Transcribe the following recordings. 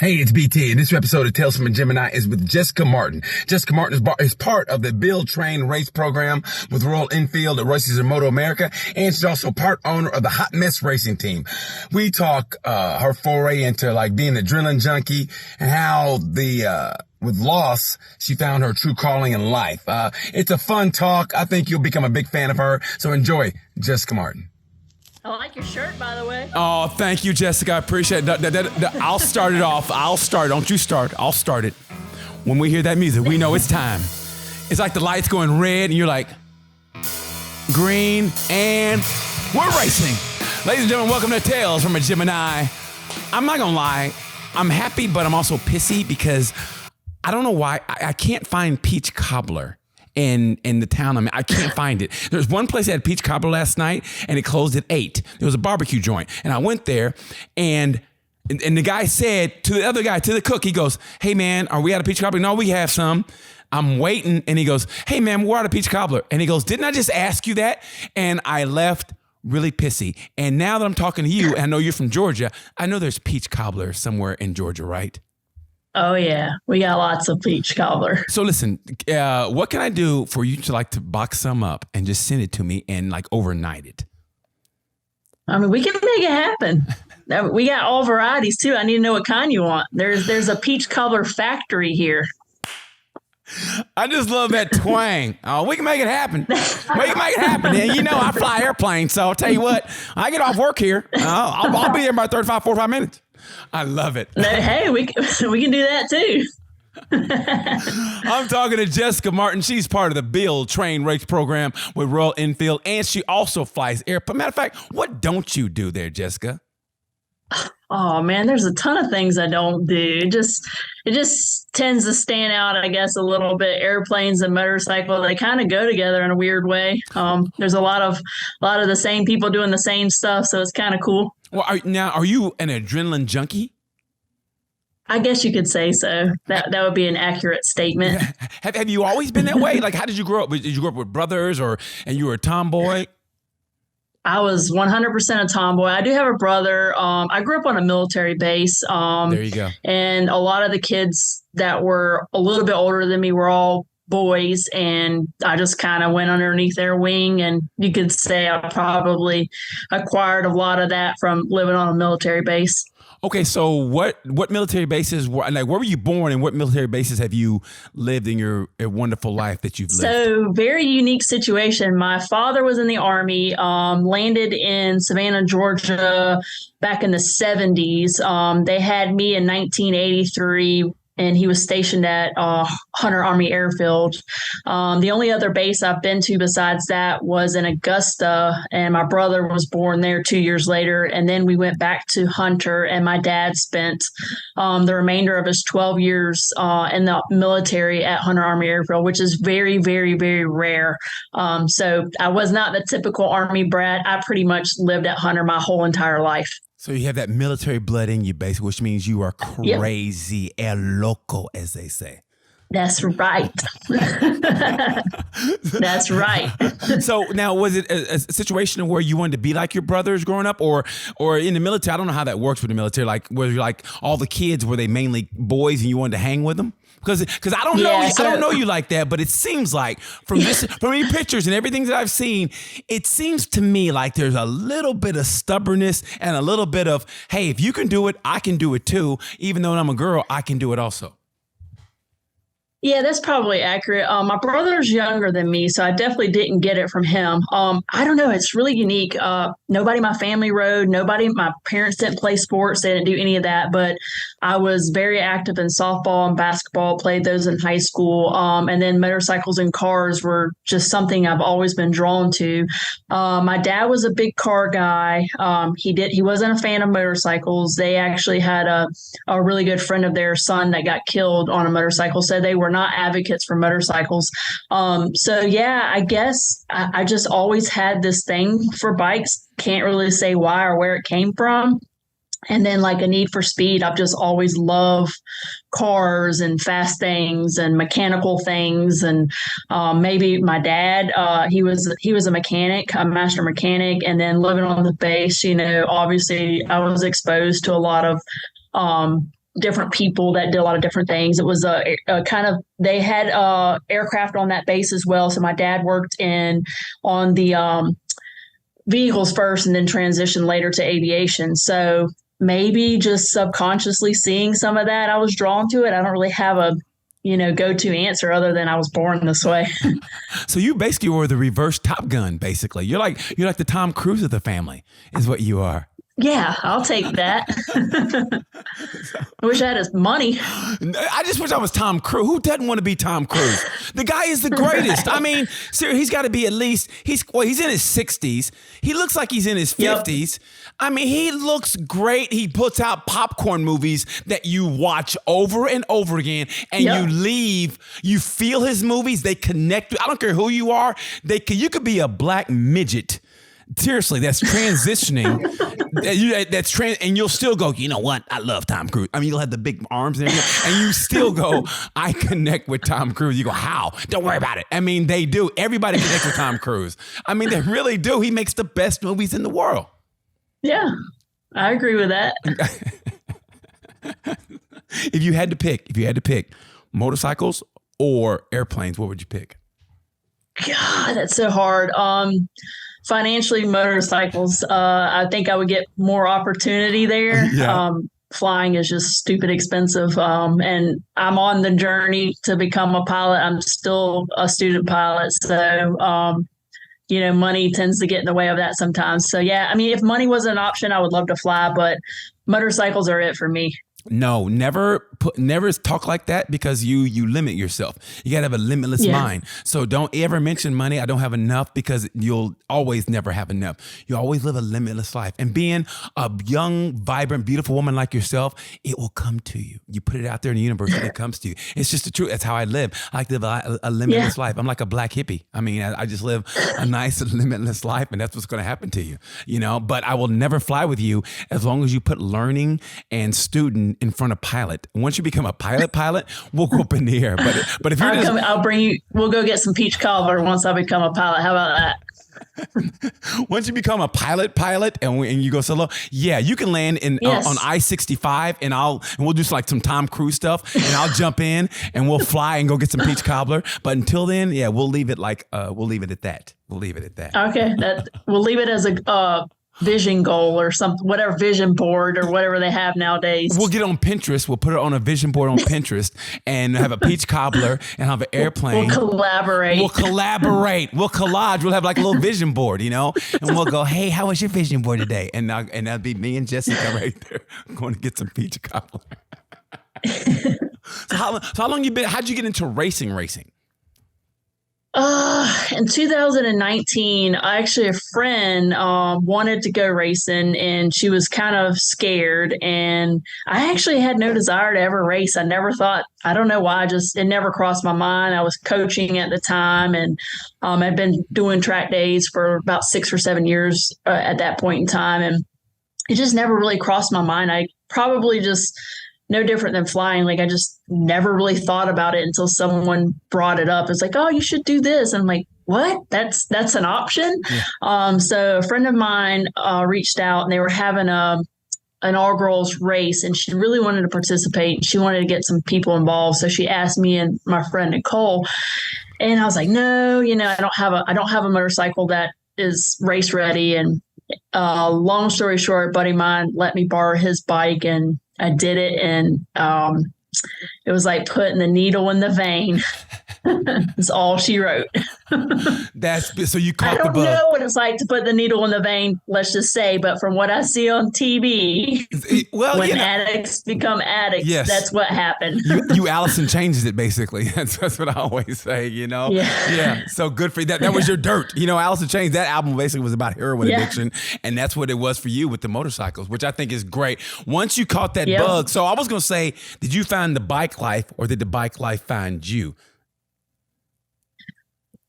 Hey, it's BT, and this episode of Tales from a Gemini is with Jessica Martin. Jessica Martin is part of the Build, Train, Race program with Royal Enfield at Races in Moto America, and she's also part owner of the Hot Mess Racing Team. We talk her foray into like being an adrenaline junkie and how with loss, she found her true calling in life. It's a fun talk. I think you'll become a big fan of her, so enjoy Jessica Martin. I like your shirt, by the way. Oh, thank you, Jessica. I appreciate it. I'll start it off. I'll start. Don't you start. I'll start it. When we hear that music, we know it's time. It's like the lights going red, and you're like, green, and we're racing. Ladies and gentlemen, welcome to Tales from a Gemini. I'm not going to lie. I'm happy, but I'm also pissy because I don't know why. I can't find peach cobbler in the town I'm in. I can't find it. There's one place that had peach cobbler last night, and it closed at 8. There was a barbecue joint, and I went there, and the guy said to the other guy, to the cook, he goes, "Hey man, are we out of peach cobbler?" "No, we have some." I'm waiting, and he goes, "Hey man, we're out of peach cobbler." And he goes, "Didn't I just ask you that?" And I left really pissy. And now that I'm talking to you, and I know you're from Georgia, I know there's peach cobbler somewhere in Georgia, right? Oh, yeah. We got lots of peach cobbler. So listen, what can I do for you to box some up and just send it to me and like overnight it? I mean, we can make it happen. We got all varieties too. I need to know what kind you want. There's a peach cobbler factory here. I just love that twang. Oh, we can make it happen. We can make it happen. And you know, I fly airplanes, so I'll tell you what, I get off work here. I'll be there in about 45 minutes. I love it. Hey, we can do that too. I'm talking to Jessica Martin. She's part of the Build, Train, Race program with Royal Enfield, and she also flies airplane. Matter of fact, what don't you do there, Jessica? Oh man, there's a ton of things I don't do. It just tends to stand out, I guess, a little bit. Airplanes and motorcycle, they kind of go together in a weird way. There's a lot of the same people doing the same stuff, so it's kind of cool. Well, are you an adrenaline junkie? I guess you could say so. That would be an accurate statement. Have you always been that way? Like, how did you grow up? Did you grow up with brothers, and you were a tomboy? I was 100% a tomboy. I do have a brother. I grew up on a military base. There you go. And a lot of the kids that were a little bit older than me were all boys, and I just kind of went underneath their wing, and you could say I probably acquired a lot of that from living on a military base. Okay, so what military bases were, like, where were you born, and what military bases have you lived in your wonderful life that you've lived? So, very unique situation. My father was in the Army, landed in Savannah, Georgia back in the 70s. They had me in 1983. And he was stationed at Hunter Army Airfield. The only other base I've been to besides that was in Augusta, and my brother was born there 2 years later. And then we went back to Hunter, and my dad spent the remainder of his 12 years in the military at Hunter Army Airfield, which is very, very, very rare. So I was not the typical Army brat. I pretty much lived at Hunter my whole entire life. So you have that military blood in you, basically, which means you are crazy, el loco, as they say. That's right. That's right. So now, was it a situation where you wanted to be like your brothers growing up, or in the military? I don't know how that works with the military. Like, was like all the kids, were they mainly boys, and you wanted to hang with them? Because I don't know, I don't know you like that, but it seems like from your pictures and everything that I've seen, it seems to me like there's a little bit of stubbornness and a little bit of, hey, if you can do it, I can do it too. Even though I'm a girl, I can do it also. Yeah, that's probably accurate. My brother's younger than me, so I definitely didn't get it from him. I don't know. It's really unique. Nobody in my family rode. My parents didn't play sports. They didn't do any of that. But I was very active in softball and basketball, played those in high school. And then motorcycles and cars were just something I've always been drawn to. My dad was a big car guy. He wasn't a fan of motorcycles. They actually had a really good friend of their son that got killed on a motorcycle. So they were not advocates for motorcycles. So yeah, I guess I just always had this thing for bikes. Can't really say why or where it came from. And then like a need for speed. I've just always loved cars and fast things and mechanical things. And maybe my dad, he was a mechanic, a master mechanic. And then living on the base, obviously I was exposed to a lot of different people that did a lot of different things. It was a kind of, they had aircraft on that base as well. So my dad worked on the vehicles first and then transitioned later to aviation. So maybe just subconsciously seeing some of that, I was drawn to it. I don't really have a go-to answer other than I was born this way. So you basically were the reverse Top Gun, basically. You're like the Tom Cruise of the family, is what you are. Yeah, I'll take that. I wish I had his money. I just wish I was Tom Cruise. Who doesn't want to be Tom Cruise? The guy is the greatest. Right. I mean, seriously, he's got to be at least, he's in his 60s. He looks like he's in his 50s. Yep. I mean, he looks great. He puts out popcorn movies that you watch over and over again, and you leave. You feel his movies. They connect. I don't care who you are. You could be a black midget. Seriously, that's transitioning. And you'll still go, you know what? I love Tom Cruise. I mean, you'll have the big arms and everything, and you still go, I connect with Tom Cruise. You go, how? Don't worry about it. I mean, they do. Everybody connects with Tom Cruise. I mean, they really do. He makes the best movies in the world. Yeah, I agree with that. If you had to pick motorcycles or airplanes, what would you pick? God, that's so hard. Financially, motorcycles. I think I would get more opportunity there. Yeah. Flying is just stupid expensive. And I'm on the journey to become a pilot. I'm still a student pilot. So, money tends to get in the way of that sometimes. So, yeah, I mean, if money was an option, I would love to fly, but motorcycles are it for me. No, never talk like that, because you limit yourself. You gotta have a limitless mind. So don't ever mention money. I don't have enough, because you'll always never have enough. You always live a limitless life. And being a young, vibrant, beautiful woman like yourself, it will come to you. You put it out there in the universe and it comes to you. It's just the truth. That's how I live. I like to live a limitless life. I'm like a black hippie. I mean, I just live a nice, limitless life, and that's what's going to happen to you, but I will never fly with you as long as you put learning and student in front of pilot. Once you become a pilot, we'll go up in the air. But if you're I'll bring you. We'll go get some peach cobbler once I become a pilot. How about that? Once you become a pilot, and you go solo, you can land on I-65, and we'll do some Tom Cruise stuff, and I'll jump in and we'll fly and go get some peach cobbler. But until then, we'll leave it we'll leave it at that. Okay, we'll leave it as a vision goal or something, whatever vision board or whatever they have nowadays. We'll get on Pinterest. We'll put it on a vision board on Pinterest and have a peach cobbler and have an airplane. We'll collaborate. We'll collage. We'll have like a little vision board, and we'll go, hey, how was your vision board today? And that'll be me and Jessica right there going to get some peach cobbler. So how long you been? How'd you get into racing? In 2019, actually a friend wanted to go racing, and she was kind of scared, and I actually had no desire to ever race. I never thought, I don't know why, it never crossed my mind. I was coaching at the time, and I'd been doing track days for about 6 or 7 years at that point in time, and it just never really crossed my mind. I probably just no different than flying. Like, I just never really thought about it until someone brought it up. It's like, oh, you should do this. And I'm like, what? That's an option. Yeah. So a friend of mine reached out, and they were having an all girls race, and she really wanted to participate. She wanted to get some people involved. So she asked me and my friend Nicole, and I was like, no, I don't have a motorcycle that is race ready. And long story short, a buddy of mine let me borrow his bike, and I did it, and it was like putting the needle in the vein. That's all she wrote. So you caught the bug. I don't know what it's like to put the needle in the vein, let's just say, but from what I see on TV, when addicts become addicts, that's what happened. you Allison changes it, basically. That's what I always say, Yeah. So good for you. That was your dirt. Allison Chains, that album basically was about heroin addiction, and that's what it was for you with the motorcycles, which I think is great. Once you caught that bug, so I was going to say, did you find the bike life, or did the bike life find you?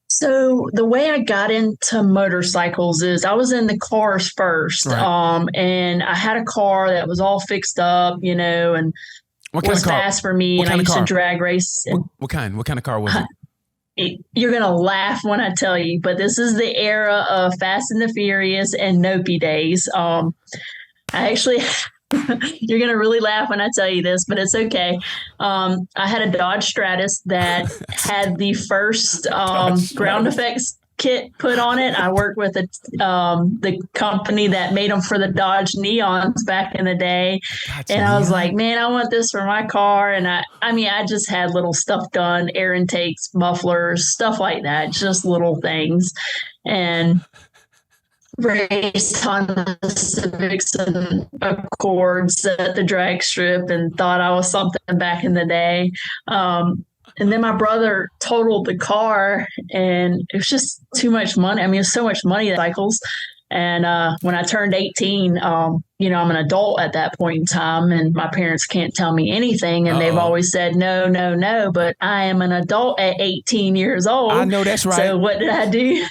So the way I got into motorcycles is I was in the cars first, right. And I had a car that was all fixed up, and was fast for me. And I used to drag race. What kind of car was it? You're going to laugh when I tell you, but this is the era of Fast and the Furious and Nopey days. I You're going to really laugh when I tell you this, but it's okay. I had a Dodge Stratus that had the first ground effects kit put on it. I worked with the company that made them for the Dodge Neons back in the day. Gotcha. And I was like, man, I want this for my car. And I just had little stuff done, air intakes, mufflers, stuff like that, just little things. And raced on the Civics and Accords at the drag strip and thought I was something back in the day. And then my brother totaled the car, and it was just too much money. I mean, it was so much money, cycles. And when I turned 18, I'm an adult at that point in time, and my parents can't tell me anything. And they've always said, no, no, no. But I am an adult at 18 years old. I know that's right. So what did I do?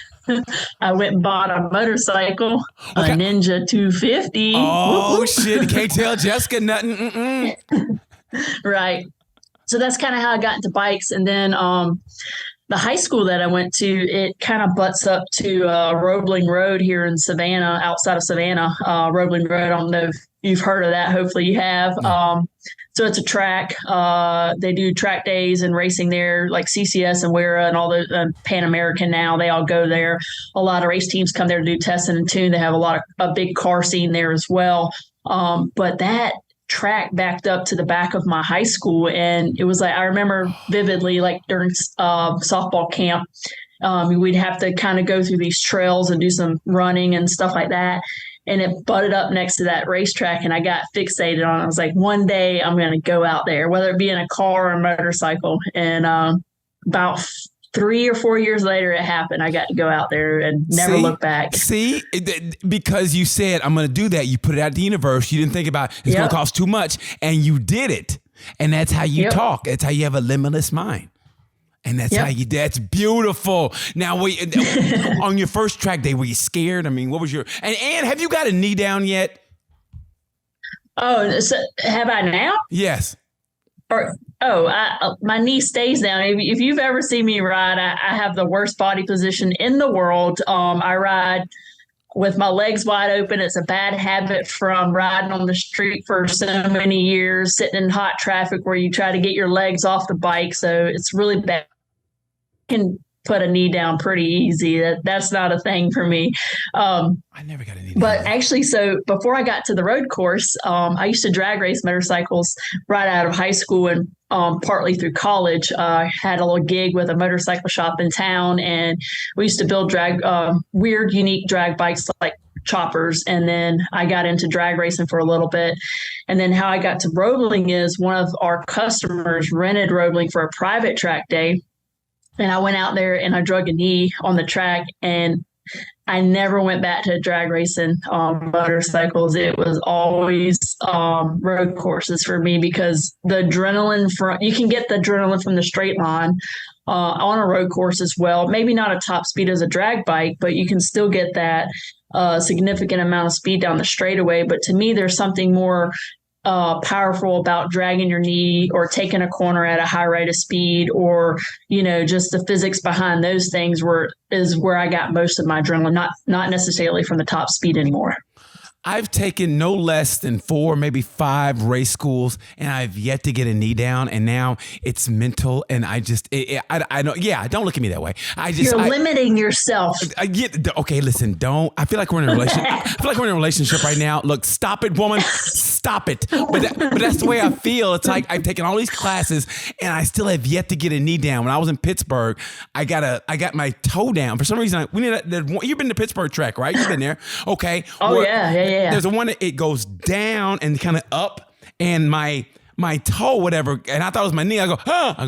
I went and bought a motorcycle, a Ninja 250. Oh, whoop, shit. You can't tell Jessica nothing. Right. So that's kind of how I got into bikes. And then the high school that I went to, it kind of butts up to Roebling Road here in Savannah, outside of Savannah. Roebling Road, I don't know if you've heard of that. Hopefully you have. So it's a track. They do track days and racing there, like CCS and WERA and all the Pan American now. They all go there. A lot of race teams come there to do testing and tune. They have a big car scene there as well. But that track backed up to the back of my high school, and it was like, I remember vividly, like during softball camp, we'd have to kind of go through these trails and do some running and stuff like that. And it butted up next to that racetrack, and I got fixated on it. I was like, one day I'm going to go out there, whether it be in a car or a motorcycle. And about 3 or 4 years later, it happened. I got to go out there and never look back. See, because you said, I'm going to do that. You put it out to the universe. You didn't think about it's going to cost too much, and you did it. And that's how you talk. That's how you have a limitless mind. And that's how that's beautiful. Now, on your first track day, were you scared? I mean, what was your, and have you got a knee down yet? Oh, so have I now? Yes. My knee stays down. If you've ever seen me ride, I have the worst body position in the world. I ride with my legs wide open. It's a bad habit from riding on the street for so many years, sitting in hot traffic where you try to get your legs off the bike. So it's really bad. Can put a knee down pretty easy. That's not a thing for me. I never got a knee down. But actually, so before I got to the road course, I used to drag race motorcycles right out of high school and partly through college. I had a little gig with a motorcycle shop in town, and we used to build weird, unique drag bikes like choppers. And then I got into drag racing for a little bit. And then how I got to Roebling is one of our customers rented Roebling for a private track day. And I went out there and I drug a knee on the track, and I never went back to drag racing motorcycles. It was always road courses for me, because the adrenaline you can get the adrenaline from the straight line on a road course as well. Maybe not a top speed as a drag bike, but you can still get that significant amount of speed down the straightaway. But to me, there's something more powerful about dragging your knee or taking a corner at a high rate of speed, or, just the physics behind those things is where I got most of my adrenaline, not necessarily from the top speed anymore. I've taken no less than 4, maybe 5 race schools, and I've yet to get a knee down. And now it's mental, and I just, I don't. Yeah, don't look at me that way. You're limiting yourself. Okay, listen, don't. I feel like we're in a relationship. I feel like we're in a relationship right now. Look, stop it, woman, stop it. But that's the way I feel. It's like I've taken all these classes, and I still have yet to get a knee down. When I was in Pittsburgh, I got my toe down for some reason. You've been to Pittsburgh track, right? You've been there, okay? Oh yeah. There's a one that it goes down and kind of up, and my toe, whatever, and I thought it was my knee. I go,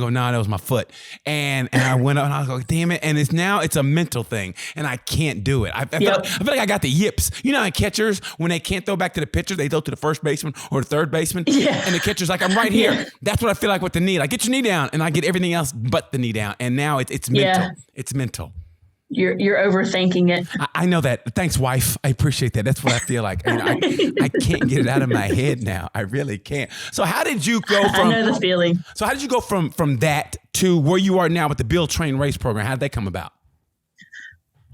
no, that was my foot. And I went up and I was like, damn it. And it's a mental thing, and I can't do it. I feel like I got the yips. You know how catchers, when they can't throw back to the pitcher, they throw to the first baseman or the third baseman. Yeah. And the catcher's like, I'm right here. Yeah. That's what I feel like with the knee. Like, get your knee down, and I get everything else but the knee down. And now it's mental. Yeah. It's mental. You're overthinking it. I know that. Thanks, wife. I appreciate that. That's what I feel like. I can't get it out of my head now. I really can't. So how did you go from... I know the feeling. So how did you go from that to where you are now with the Build Train Race program? How did that come about?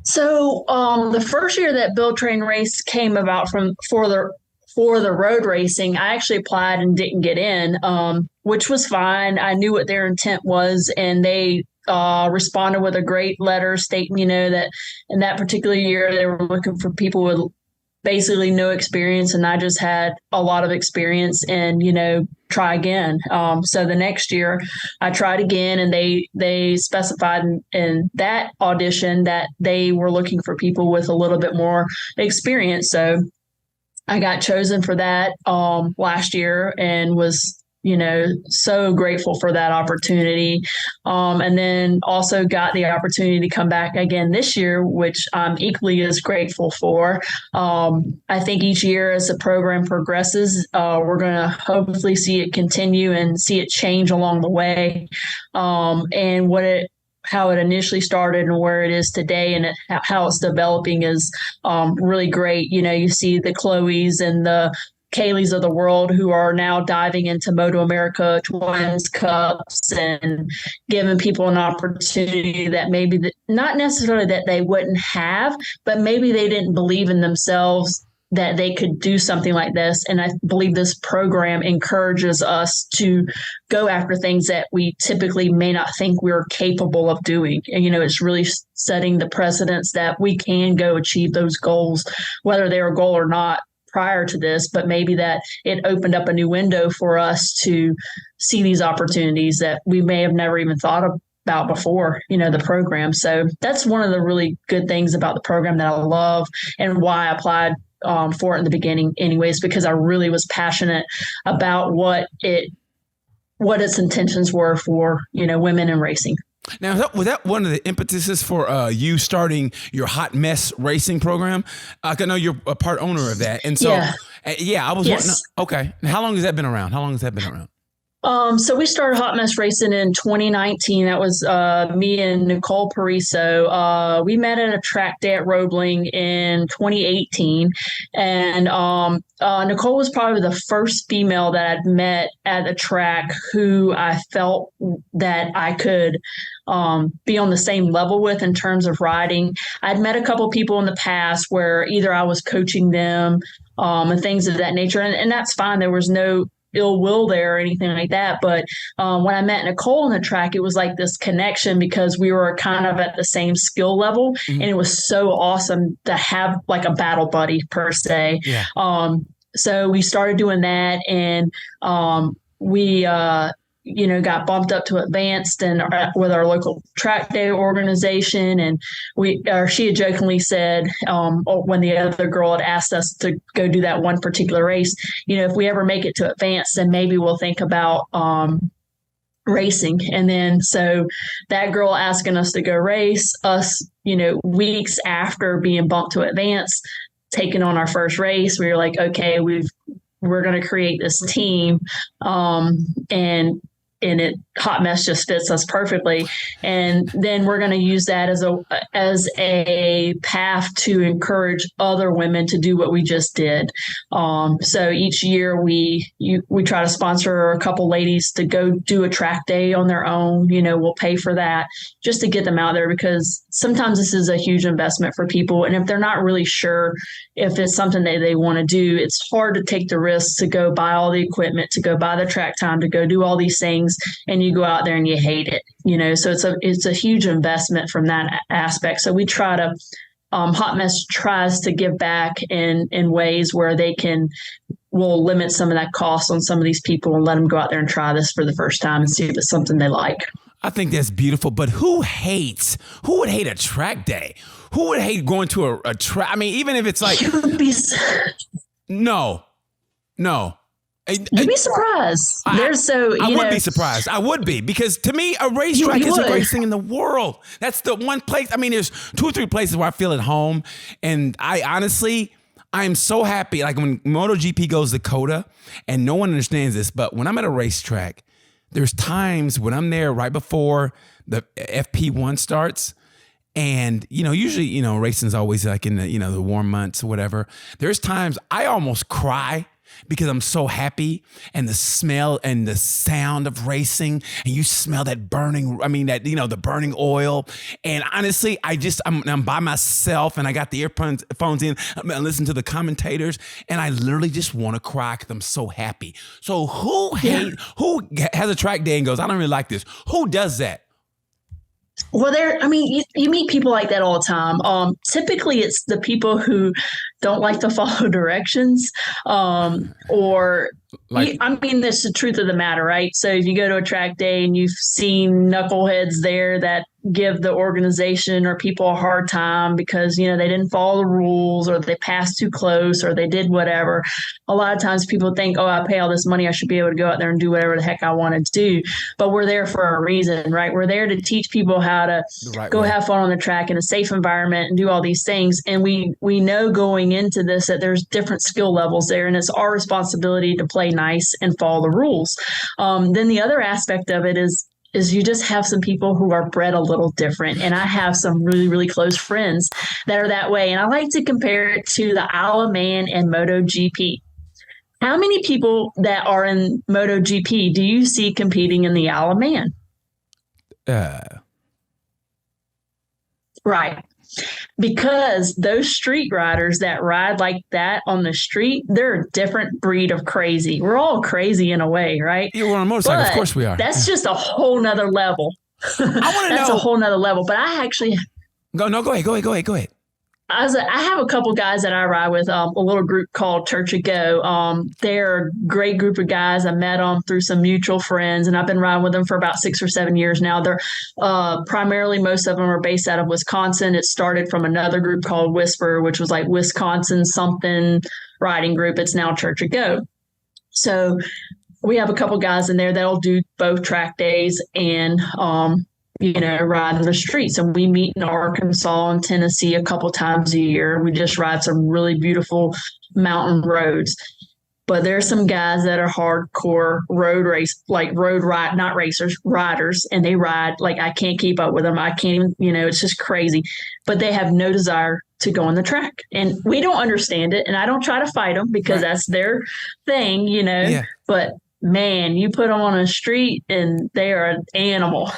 So the first year that Build Train Race came about for the road racing, I actually applied and didn't get in, which was fine. I knew what their intent was, and they responded with a great letter stating, that in that particular year, they were looking for people with basically no experience. And I just had a lot of experience and, try again. So the next year I tried again, and they specified in that audition that they were looking for people with a little bit more experience. So I got chosen for that last year and was so grateful for that opportunity. And then also got the opportunity to come back again this year, which I'm equally as grateful for. I think each year as the program progresses, we're going to hopefully see it continue and see it change along the way. And how it initially started and where it is today and how it's developing is really great. You see the Chloes and the Kayleys of the world who are now diving into Moto America Twins Cups and giving people an opportunity that maybe not necessarily that they wouldn't have, but maybe they didn't believe in themselves that they could do something like this. And I believe this program encourages us to go after things that we typically may not think we're capable of doing. And, it's really setting the precedence that we can go achieve those goals, whether they're a goal or not prior to this, but maybe that it opened up a new window for us to see these opportunities that we may have never even thought about before, the program. So that's one of the really good things about the program that I love and why I applied for it in the beginning anyways, because I really was passionate about what its intentions were for, women in racing. Now, was that one of the impetuses for you starting your Hot Mess Racing program? I know you're a part owner of that. And so, I was wondering, okay. How long has that been around? So we started Hot Mess Racing in 2019. That was me and Nicole Pariso. We met at a track day at Roebling in 2018. And Nicole was probably the first female that I'd met at the track who I felt that I could be on the same level with in terms of riding. I'd met a couple people in the past where either I was coaching them and things of that nature. And that's fine. There was no ill will there or anything like that. But when I met Nicole on the track, it was like this connection because we were kind of at the same skill level. Mm-hmm. And it was so awesome to have like a battle buddy per se. Yeah. So we started doing that, and we got bumped up to advanced and with our local track day organization. And she had jokingly said, when the other girl had asked us to go do that one particular race, if we ever make it to advanced, then maybe we'll think about racing. And then so that girl asking us to go race us, weeks after being bumped to advanced, taking on our first race, we were like, okay, we're going to create this team. And Hot Mess just fits us perfectly. And then we're going to use that as a path to encourage other women to do what we just did. So each year we try to sponsor a couple ladies to go do a track day on their own. We'll pay for that just to get them out there, because sometimes this is a huge investment for people. And if they're not really sure if it's something that they want to do, it's hard to take the risk to go buy all the equipment, to go buy the track time, to go do all these things, and you go out there and you hate it, so it's a huge investment from that aspect. So we try to, Hot Mess tries to give back in ways where we'll limit some of that cost on some of these people and let them go out there and try this for the first time and see if it's something they like. I think that's beautiful, but who would hate a track day? Who would hate going to a track? I mean, even if it's like, you would be no. You'd be surprised. I would be surprised. I would be, because to me, a racetrack is the greatest thing in the world. That's the one place. I mean, there's 2 or 3 places where I feel at home. And I am so happy. Like when MotoGP goes to Coda, and no one understands this, but when I'm at a racetrack, there's times when I'm there right before the FP1 starts. And, usually, racing's always like in the, the warm months or whatever. There's times I almost cry because I'm so happy, and the smell and the sound of racing, and you smell that the burning oil. And honestly, I'm by myself, and I got the earphones in, I'm listening to the commentators, and I literally just want to cry because I'm so happy. So who has a track day and goes, I don't really like this? Who does that? Well, you meet people like that all the time. Typically, it's the people who don't like to follow directions, or that's the truth of the matter, right? So if you go to a track day and you've seen knuckleheads there that give the organization or people a hard time because, they didn't follow the rules, or they passed too close, or they did whatever. A lot of times people think, oh, I pay all this money, I should be able to go out there and do whatever the heck I want to do. But we're there for a reason, right? We're there to teach people how to have fun on the track in a safe environment and do all these things. And we know going into this that there's different skill levels there, and it's our responsibility to play nice and follow the rules. Then the other aspect of it is you just have some people who are bred a little different. And I have some really, really close friends that are that way. And I like to compare it to the Isle of Man and MotoGP. How many people that are in MotoGP do you see competing in the Isle of Man? Right. Because those street riders that ride like that on the street, they're a different breed of crazy. We're all crazy in a way, right? Yeah, we're on a motorcycle. Of course we are. That's just a whole nother level. I want to know. That's a whole nother level. But I actually go ahead. I have a couple guys that I ride with, a little group called Church of Go. They're a great group of guys. I met them through some mutual friends, and I've been riding with them for about 6 or 7 years now. They're primarily, most of them are based out of Wisconsin. It started from another group called Whisper, which was like Wisconsin something riding group. It's now Church of Go. So we have a couple guys in there that'll do both track days and ride in the streets. And we meet in Arkansas and Tennessee a couple times a year. We just ride some really beautiful mountain roads. But there's some guys that are hardcore riders, and they ride like I can't keep up with them. I can't even, it's just crazy. But they have no desire to go on the track. And we don't understand it. And I don't try to fight them because that's their thing, Yeah. But man, you put them on a street and they are an animal.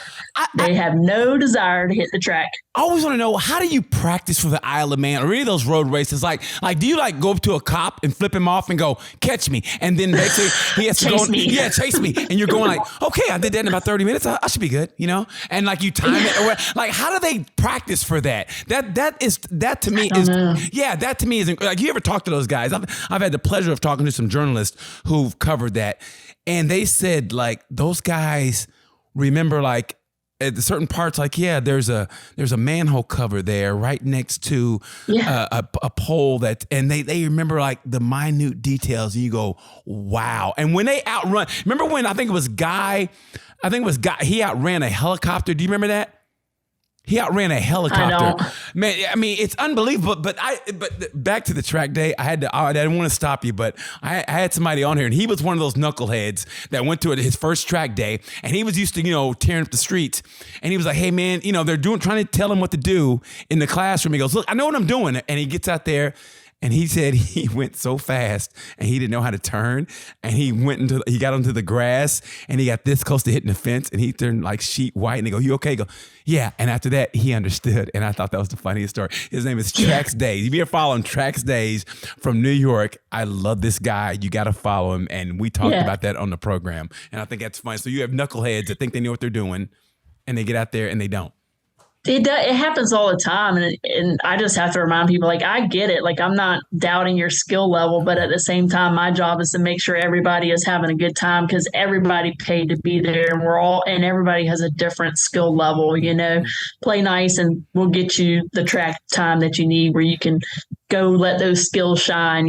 They have no desire to hit the track. I always want to know, how do you practice for the Isle of Man or any of those road races? Like, do you go up to a cop and flip him off and go, catch me? And then basically he has to chase me. Yeah, chase me. And you're going like, okay, I did that in about 30 minutes. I should be good, And you time it. Or, how do they practice for that? That to me is like, you ever talk to those guys? I've had the pleasure of talking to some journalists who've covered that. And they said those guys remember at certain parts, there's a manhole cover there right next to a pole and they remember the minute details, and you go, wow. And when they outrun, remember when I think it was Guy, he outran a helicopter. Do you remember that? He outran a helicopter. Man, I mean, it's unbelievable. But back to the track day, I didn't want to stop you, but I had somebody on here, and he was one of those knuckleheads that went to his first track day, and he was used to, tearing up the streets. And he was like, hey man, they're trying to tell him what to do in the classroom. He goes, look, I know what I'm doing. And he gets out there. And he said he went so fast and he didn't know how to turn, and he got onto the grass, and he got this close to hitting the fence, and he turned sheet white, and they go, you okay? Go, yeah. And after that, he understood. And I thought that was the funniest story. His name is Trax Days. If you're following Trax Days from New York, I love this guy. You got to follow him. And we talked about that on the program. And I think that's fun. So you have knuckleheads that think they know what they're doing, and they get out there and they don't. It happens all the time. And I just have to remind people, I get it. I'm not doubting your skill level, but at the same time, my job is to make sure everybody is having a good time, because everybody paid to be there, and everybody has a different skill level, play nice and we'll get you the track time that you need where you can go let those skills shine,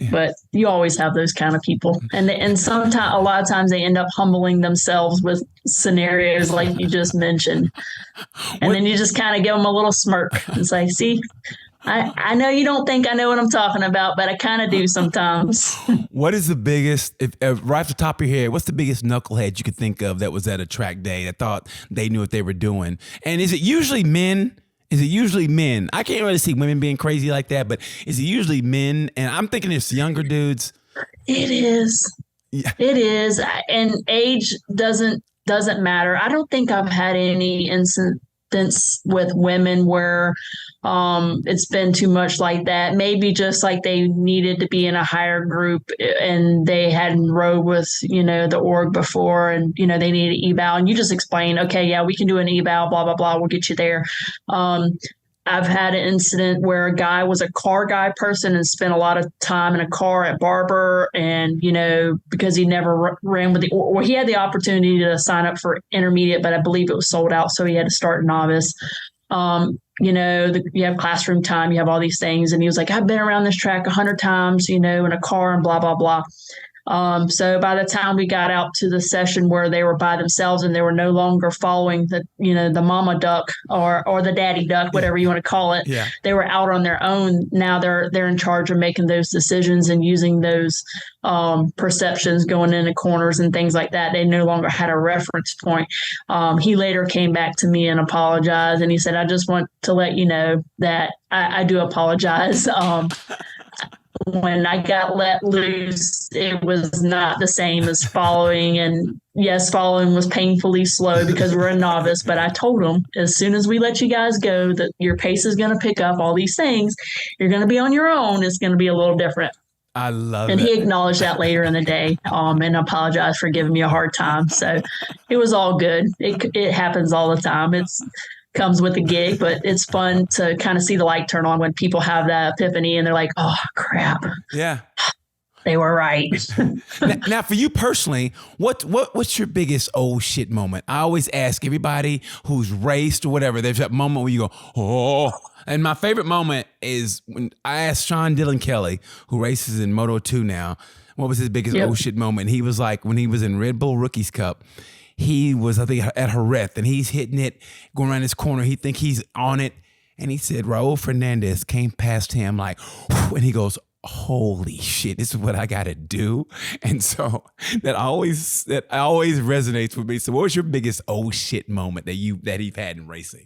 but you always have those kind of people. And sometimes, a lot of times they end up humbling themselves with scenarios like you just mentioned. And then you just kind of give them a little smirk. It's like, see, I know you don't think I know what I'm talking about, but I kind of do sometimes. What is the biggest, right off the top of your head, what's the biggest knucklehead you could think of that was at a track day that thought they knew what they were doing? And is it usually men? I can't really see women being crazy like that, but is it usually men? And I'm thinking it's younger dudes. It is. Yeah. It is. And age doesn't matter. I don't think I've had any incidents with women where it's been too much like that. Maybe just like they needed to be in a higher group and they hadn't rode with, the org before and, they needed an eval and you just explain, okay, yeah, we can do an eval, blah, blah, blah. We'll get you there. I've had an incident where a guy was a car guy person and spent a lot of time in a car at Barber. And, because he never ran with he had the opportunity to sign up for intermediate, but I believe it was sold out. So he had to start novice. You have classroom time, you have all these things. And he was like, I've been around this track 100 times, in a car and blah, blah, blah. So by the time we got out to the session where they were by themselves and they were no longer following the mama duck or the daddy duck, whatever you want to call it, they were out on their own. Now they're in charge of making those decisions and using those perceptions going into corners and things like that. They no longer had a reference point. He later came back to me and apologized. And he said, I just want to let you know that I do apologize. When I got let loose, it was not the same as following. And yes, following was painfully slow because we're a novice. But I told him, as soon as we let you guys go, that your pace is going to pick up all these things. You're going to be on your own. It's going to be a little different. I love it. And he acknowledged that later in the day and apologized for giving me a hard time. So it was all good. It happens all the time. Comes with the gig, but it's fun to kind of see the light turn on when people have that epiphany and they're like, oh crap. Yeah. They were right. now for you personally, what's your biggest oh shit moment? I always ask everybody who's raced or whatever, there's that moment where you go, oh. And my favorite moment is when I asked Sean Dillon Kelly, who races in Moto 2 now, what was his biggest oh shit moment? He was like, when he was in Red Bull Rookies Cup, he was, I think, at Jerez, and he's hitting it, going around this corner. He think he's on it. And he said, Raul Fernandez came past him like, whew, and he goes, holy shit, this is what I got to do. And so that always resonates with me. So what was your biggest oh shit moment that you've had in racing?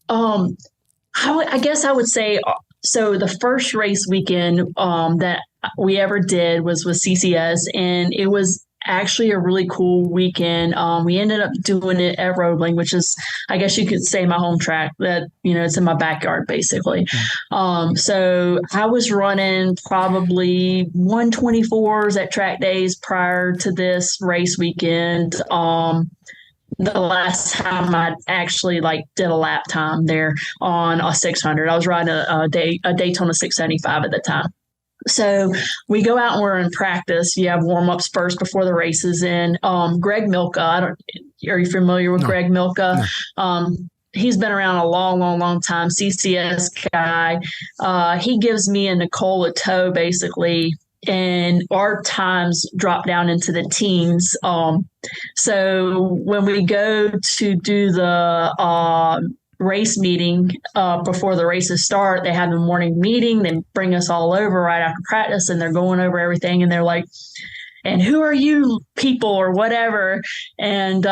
I guess I would say, so the first race weekend that we ever did was with CCS, and it was actually a really cool weekend. We ended up doing it at Roebling, which is, I guess you could say, my home track. That it's in my backyard basically. So I was running probably 124s at track days prior to this race weekend. The last time I actually did a lap time there on a 600, I was riding a Daytona 675 at the time. So we go out and we're in practice. You have warm-ups first before the races. And Greg Milka, are you familiar with Greg Milka? No. He's been around a long, long, long time, CCS guy. He gives me and Nicole a tow, basically, and our times drop down into the teens. So when we go to do the race meeting before the races start, they have the morning meeting. They bring us all over right after practice, and they're going over everything, and they're like, and who are you people or whatever? And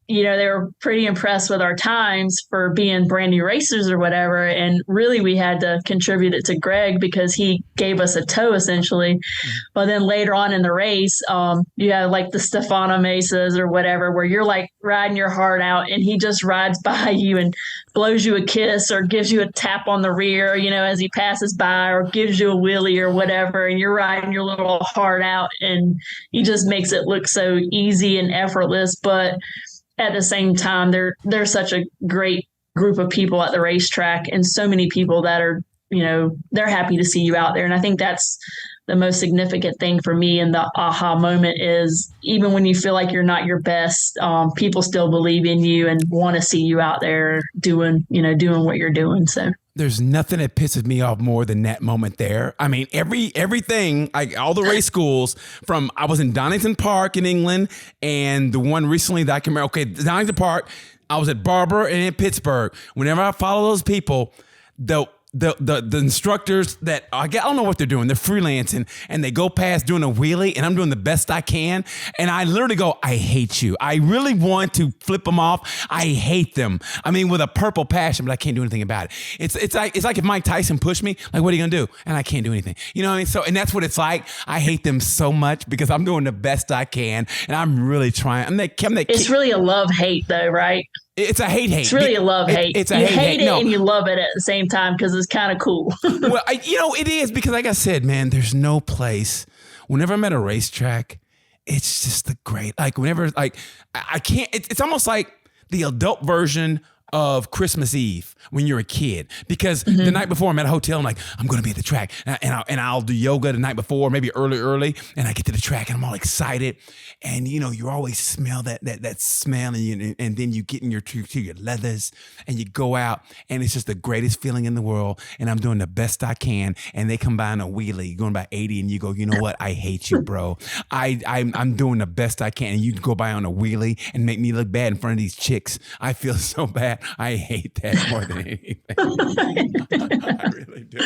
they were pretty impressed with our times for being brand new racers or whatever. And really we had to contribute it to Greg because he gave us a tow essentially. But then later on in the race, you have the Stefano Mesas or whatever, where you're riding your heart out and he just rides by you and blows you a kiss or gives you a tap on the rear, as he passes by, or gives you a wheelie or whatever. And you're riding your little heart out, and he just makes it look so easy and effortless. But at the same time, they're such a great group of people at the racetrack, and so many people that are, they're happy to see you out there. And I think that's the most significant thing for me. And the aha moment is, even when you feel like you're not your best, people still believe in you and want to see you out there doing what you're doing. So there's nothing that pisses me off more than that moment there. I mean, everything, all the race schools from, I was in Donington Park in England, and the one recently that I can remember, Donington Park, I was at Barber and in Pittsburgh. Whenever I follow those people, the instructors that I don't know what they're doing. They're freelancing and they go past doing a wheelie and I'm doing the best I can. And I literally go, I hate you. I really want to flip them off. I hate them. I mean, with a purple passion, but I can't do anything about it. It's like if Mike Tyson pushed me, like, what are you going to do? And I can't do anything. You know what I mean? So, and that's what it's like. I hate them so much because I'm doing the best I can and I'm really trying. It's really a love-hate though, right? It's a hate. It's really a love-hate. It's a you hate it no. and you love it at the same time because it's kind of cool. Well, it is because like I said, man, there's no place. Whenever I'm at a racetrack, it's just the great. Like whenever, like I can't. It's almost like the adult version of Christmas Eve when you're a kid, because the night before I'm at a hotel, I'm like, I'm going to be at the track and I'll do yoga the night before, maybe early. And I get to the track and I'm all excited. And, you always smell that smell and then you get in to your leathers and you go out and it's just the greatest feeling in the world. And I'm doing the best I can. And they come by on a wheelie going by 80 and you go, you know what? I hate you, bro. I'm doing the best I can. And you go by on a wheelie and make me look bad in front of these chicks. I feel so bad. I hate that more than anything. I really do.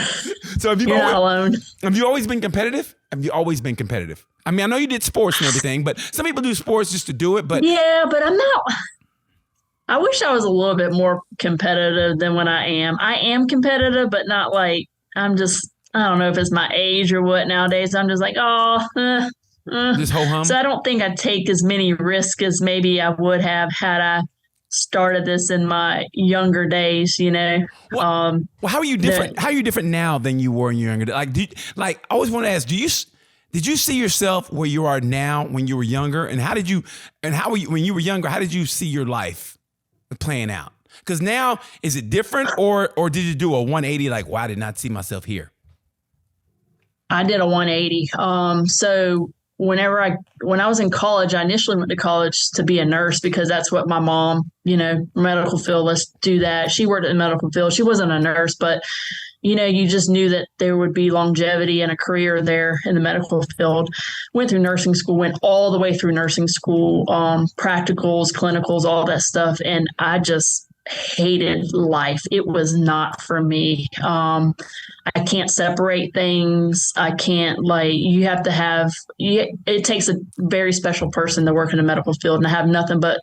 So You're not alone. Have you always been competitive? Have you always been competitive? I mean, I know you did sports and everything, but some people do sports just to do it. But yeah, but I'm not. I wish I was a little bit more competitive than what I am. I am competitive, but not like I don't know if it's my age or what nowadays. I'm just like, just ho-hum. So I don't think I'd take as many risks as maybe I would have had I started this in my younger days, Well, how are you different? How are you different now than you were in your younger days? I always want to ask, did you see yourself where you are now when you were younger? And when you were younger, how did you see your life playing out? Because now, is it different or did you do a 180 like, wow, I did not see myself here? I did a 180. So when I was in college, I initially went to college to be a nurse because that's what my mom, medical field, let's do that. She worked in the medical field. She wasn't a nurse, but, you just knew that there would be longevity and a career there in the medical field. Went through nursing school, went all the way through nursing school, practicals, clinicals, all that stuff. And I just hated life. It was not for me. I can't separate things. I can't you have to have, it takes a very special person to work in the medical field, and I have nothing but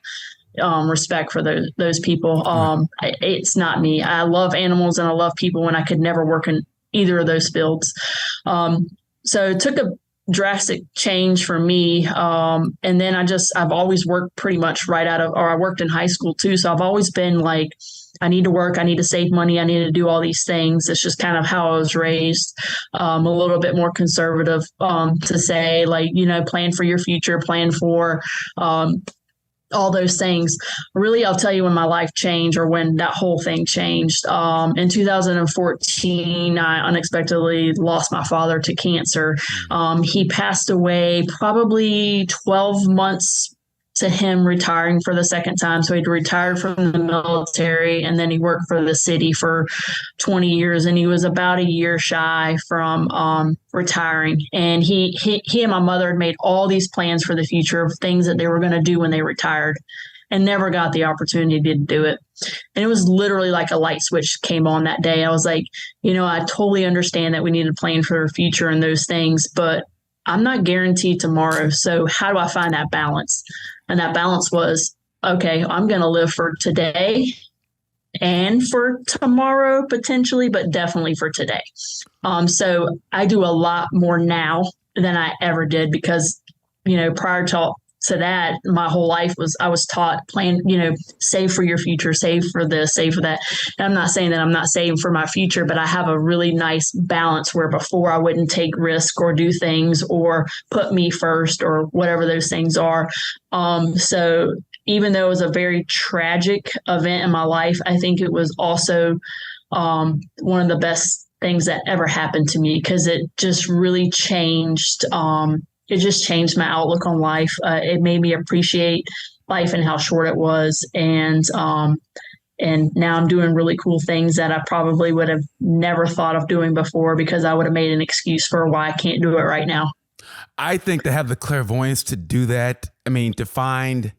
respect for those people. It's not me. I love animals and I love people, and I could never work in either of those fields. So it took a drastic change for me. And then I've always worked pretty much I worked in high school too. So I've always been like, I need to work. I need to save money. I need to do all these things. It's just kind of how I was raised, a little bit more conservative, to say plan for your future, plan for, all those things. Really, I'll tell you when my life changed or when that whole thing changed. In 2014, I unexpectedly lost my father to cancer. He passed away probably 12 months to him retiring for the second time. So he'd retired from the military and then he worked for the city for 20 years. And he was about a year shy from retiring. And he and my mother had made all these plans for the future of things that they were going to do when they retired and never got the opportunity to do it. And it was literally like a light switch came on that day. I was like, I totally understand that we need to plan for our future and those things, but I'm not guaranteed tomorrow. So how do I find that balance? And that balance was, okay, I'm going to live for today and for tomorrow potentially, but definitely for today. So I do a lot more now than I ever did because, prior to that, my whole life I was taught plan, save for your future, save for this, save for that. And I'm not saying that I'm not saving for my future, but I have a really nice balance where before I wouldn't take risk or do things or put me first or whatever those things are. So even though it was a very tragic event in my life, I think it was also one of the best things that ever happened to me because it just really changed it just changed my outlook on life. It made me appreciate life and how short it was. And now I'm doing really cool things that I probably would have never thought of doing before because I would have made an excuse for why I can't do it right now. I think to have the clairvoyance to do that, to find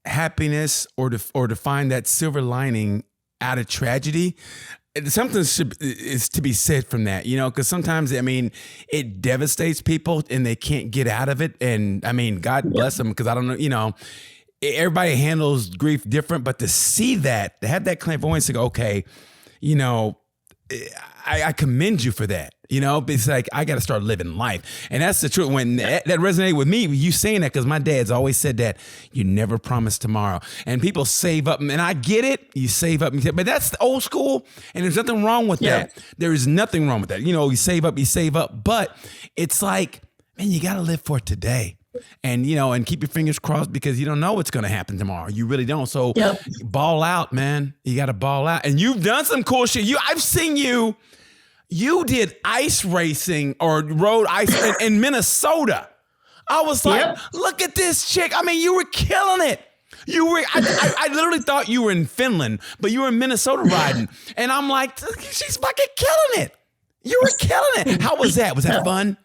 happiness or to find that silver lining out of tragedy, something is to be said from that, because sometimes, I mean, it devastates people and they can't get out of it. And I mean, God bless them, because I don't know, everybody handles grief different, but to see that, to have that clairvoyance to go, okay, I commend you for that. It's like, I got to start living life. And that's the truth. When that resonated with me, you saying that, because my dad's always said that you never promise tomorrow. And people save up, and I get it. You save up, but that's the old school. And there's nothing wrong with that. There is nothing wrong with that. You save up, but it's like, man, you got to live for today. And, and keep your fingers crossed, because you don't know what's going to happen tomorrow. You really don't. So ball out, man. You got to ball out. And you've done some cool shit. I've seen you did ice racing or rode ice in Minnesota. I was like, look at this chick. I mean, you were killing it. I literally thought you were in Finland, but you were in Minnesota riding. And I'm like, she's fucking killing it. You were killing it. How was that? Was that fun?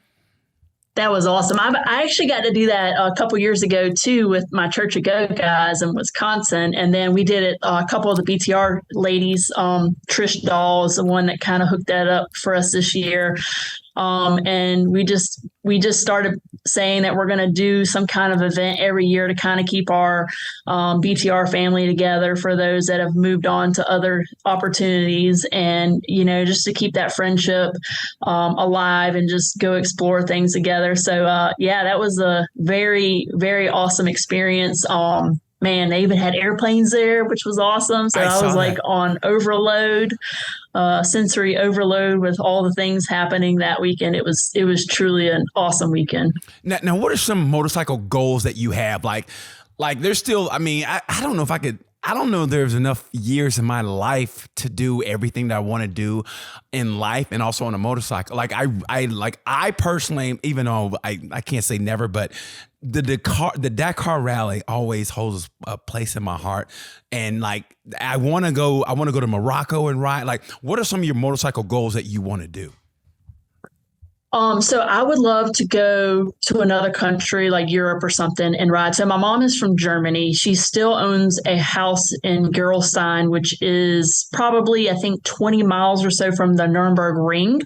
That was awesome. I actually got to do that a couple years ago, too, with my Church of Go guys in Wisconsin. And then we did it, a couple of the BTR ladies, Trish Dahl is the one that kind of hooked that up for us this year. And we just started saying that we're going to do some kind of event every year to kind of keep our BTR family together for those that have moved on to other opportunities, and, just to keep that friendship alive and just go explore things together. So, that was a very, very awesome experience. Man, they even had airplanes there, which was awesome. So I was like on overload. Sensory overload with all the things happening that weekend. It was truly an awesome weekend. Now, what are some motorcycle goals that you have? Like there's still, I mean, I don't know if I could, I don't know if there's enough years in my life to do everything that I want to do in life and also on a motorcycle. I personally, even though I can't say never, but the Dakar Rally always holds a place in my heart. And I want to go to Morocco and ride. Like, what are some of your motorcycle goals that you want to do? So I would love to go to another country like Europe or something and ride. So my mom is from Germany. She still owns a house in Gerolstein, which is probably, I think, 20 miles or so from the Nuremberg Ring.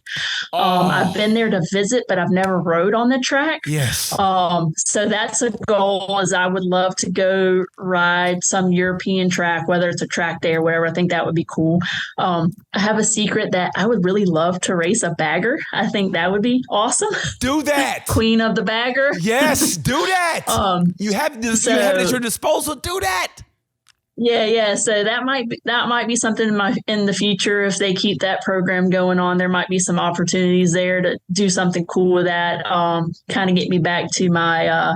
I've been there to visit, but I've never rode on the track. Yes. So that's a goal, is I would love to go ride some European track, whether it's a track day or wherever. I think that would be cool. I have a secret that I would really love to race a bagger. I think that would be awesome. Do that. Queen of the bagger. Yes, do that. You have it at your disposal. Do that. Yeah. So that might be something in the future. If they keep that program going on, there might be some opportunities there to do something cool with that. Kind of get me back to my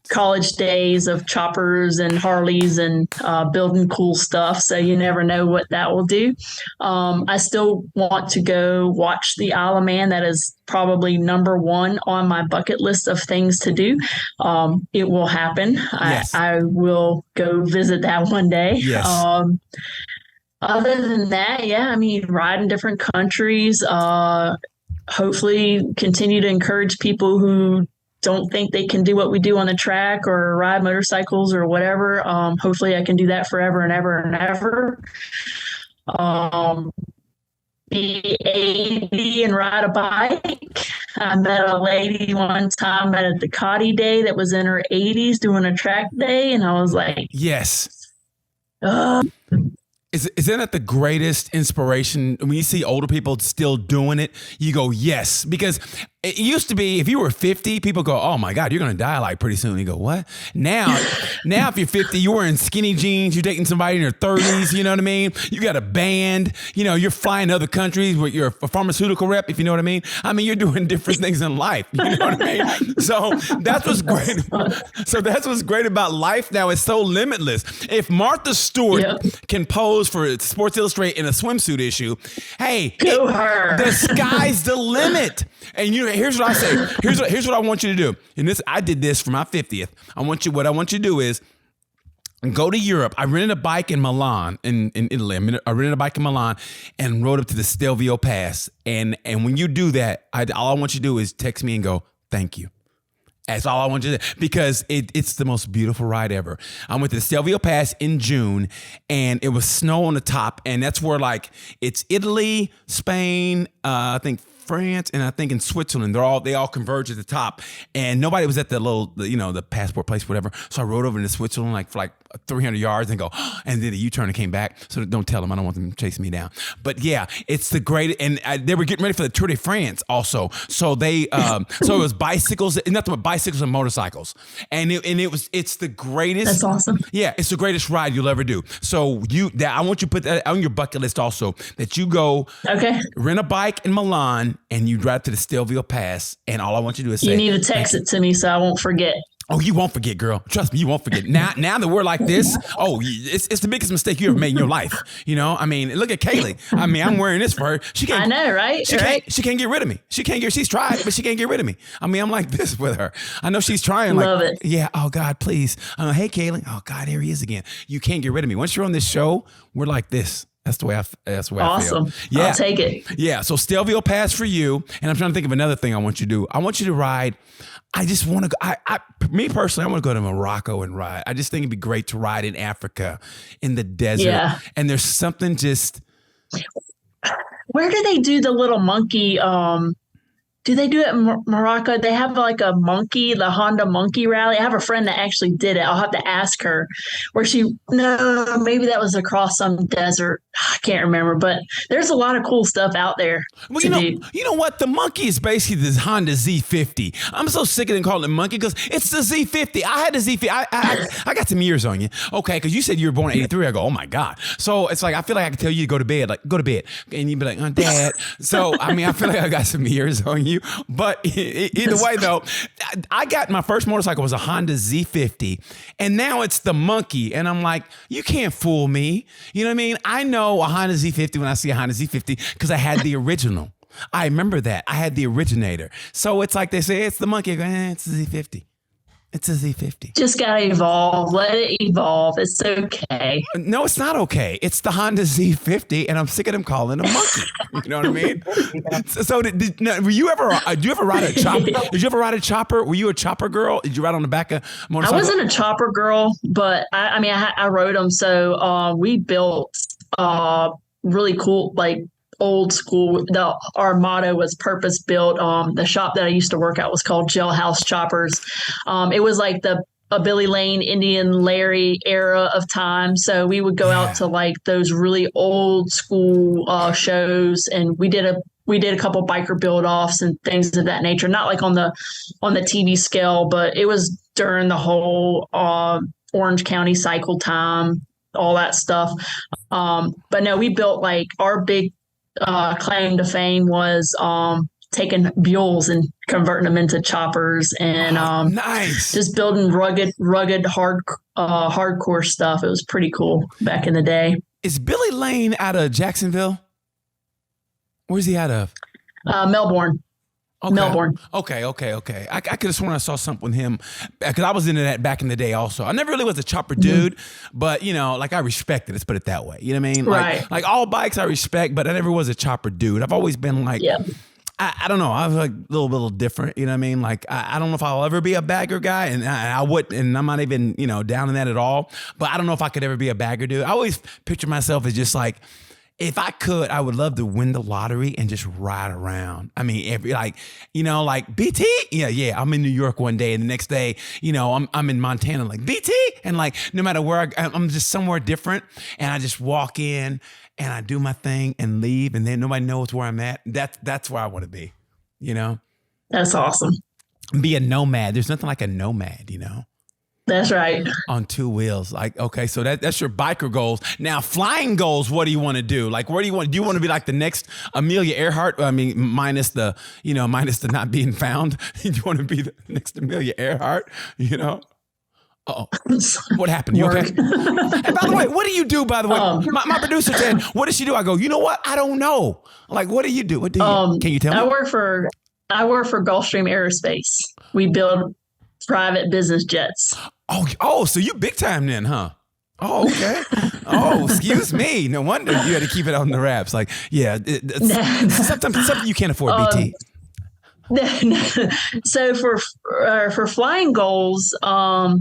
college days of choppers and Harleys and building cool stuff. So you never know what that will do. I still want to go watch the Isle of Man. That is probably number one on my bucket list of things to do. It will happen. Yes. I will go visit that one day. Yes. Other than that, ride in different countries, hopefully continue to encourage people who don't think they can do what we do on the track or ride motorcycles or whatever. Hopefully I can do that forever and ever and ever. Be 80 and ride a bike. I met a lady one time at a Ducati day that was in her 80s doing a track day, and I was like, yes. Isn't that the greatest inspiration? When you see older people still doing it, you go, yes. Because it used to be, if you were 50, people go, oh my God, you're going to die like pretty soon. You go, what? Now if you're 50, you're wearing skinny jeans, you're dating somebody in their 30s, you know what I mean? You got a band, you're flying to other countries where you're a pharmaceutical rep, if you know what I mean? I mean, you're doing different things in life, you know what I mean? So that's what's great. So that's what's great about life now. It's so limitless. If Martha Stewart can pose for Sports Illustrated in a swimsuit issue, hey, go her. The sky's the limit. And here's what I say. Here's what I want you to do. And I did this for my 50th. What I want you to do is go to Europe. I rented a bike in Milan, in Italy. I rented a bike in Milan and rode up to the Stelvio Pass. And when you do that, all I want you to do is text me and go, thank you. That's all I want you to do, because it's the most beautiful ride ever. I went to the Stelvio Pass in June, and it was snow on the top, and that's where like it's Italy, Spain, I think France, and I think in Switzerland. They all converge at the top, and nobody was at the little, the passport place, whatever. So I rode over into Switzerland for like 300 yards and go, and then a U-turn and came back. So don't tell them, I don't want them chasing me down. But yeah, it's the great, and they were getting ready for the Tour de France also. So they, so it was bicycles, nothing but bicycles and motorcycles, and it's the greatest. That's awesome. Yeah, it's the greatest ride you'll ever do. So I want you to put that on your bucket list also, that you go rent a bike in Milan and you drive to the Stelvio Pass, and all I want you to do is say, you need to text it to me so I won't forget. Oh, you won't forget, girl. Trust me, you won't forget. Now that we're like this, it's the biggest mistake you ever made in your life. I mean, look at Kaylee. I mean, I'm wearing this for her. She can't. I know, right? She can't get rid of me. She's tried, but she can't get rid of me. I mean, I'm like this with her. I know she's trying. Love it. Yeah. Oh God, please. Hey, Kaylee. Oh God, here he is again. You can't get rid of me. Once you're on this show, we're like this. That's the way I feel. Awesome. Yeah. I'll take it. Yeah. So Stelvio Pass for you. And I'm trying to think of another thing I want you to do. I want you to ride. I just want to go. Me personally, I want to go to Morocco and ride. I just think it'd be great to ride in Africa, in the desert. Yeah. And there's something just. Where do they do the little monkey? Do they do it in Morocco? They have like a monkey, the Honda Monkey Rally. I have a friend that actually did it. I'll have to ask her maybe that was across some desert. I can't remember, but there's a lot of cool stuff out there. Well, you know what? The monkey is basically this Honda Z50. I'm so sick of them calling it monkey because it's the Z50. I had the Z50. I got some years on you. Okay, because you said you were born in 83. I go, oh my God. So it's like, I feel like I can tell you to go to bed. Like, go to bed. And you'd be like, oh, Dad. So, I mean, I feel like I got some years on you. But either way, though, I got my first motorcycle was a Honda Z50, and now it's the monkey. And I'm like, you can't fool me. You know what I mean? I know a Honda Z50 when I see a Honda Z50 because I had the original. I remember that. I had the originator. So it's like they say, it's the monkey. I go, it's the Z50. It's a Z50. Just gotta evolve. Let it evolve. It's okay. No, it's not okay. It's the Honda Z50, and I'm sick of them calling it a monkey. You know what I mean? So, were you ever? Did you ever ride a chopper? Did you ever ride a chopper? Were you a chopper girl? Did you ride on the back of a motorcycle? I wasn't a chopper girl, but I rode them. So we built really cool, like old school. Our motto was purpose built. The shop that I used to work at was called Jailhouse Choppers. It was like a Billy Lane, Indian Larry era of time. So we would go out to like those really old school shows, and we did a couple biker build offs and things of that nature. Not like on the TV scale, but it was during the whole Orange County cycle time, all that stuff. But no, we built like our big claim to fame was taking mules and converting them into choppers and nice. Just building rugged hardcore stuff. It was pretty cool back in the day. Is Billy Lane out of Jacksonville? Where's he out of? Melbourne. Okay. Melbourne. Okay. I could have sworn I saw something with him because I was into that back in the day also. I never really was a chopper dude, but like I respect it. Let's put it that way. You know what I mean? Right. Like all bikes I respect, but I never was a chopper dude. I've always been like, I don't know. I was like a little different. You know what I mean? Like I don't know if I'll ever be a bagger guy, and I would, and I'm not even down in that at all. But I don't know if I could ever be a bagger dude. I always picture myself as just like, if I could, I would love to win the lottery and just ride around. I mean, like BT. Yeah. I'm in New York one day, and the next day, I'm in Montana, like BT, and like no matter where I'm just somewhere different, and I just walk in and I do my thing and leave, and then nobody knows where I'm at. That's where I want to be. That's awesome. Be a nomad. There's nothing like a nomad. That's right. On two wheels. Like, okay, so that's your biker goals. Now, flying goals, what do you want to do? Like, where do you want to be like the next Amelia Earhart? I mean, minus the not being found. Do you want to be the next Amelia Earhart? Uh-oh. What happened? You okay? And by the way, what do you do, by the way? My producer said, what does she do? I go, you know what? I don't know. Like, what do you do? What do you can you tell me? I work for Gulfstream Aerospace. We build private business jets. Oh, so you big time then, huh? Oh, okay. Oh, excuse me. No wonder you had to keep it on the wraps. Like, yeah, it's something you can't afford, BT. So for flying goals, I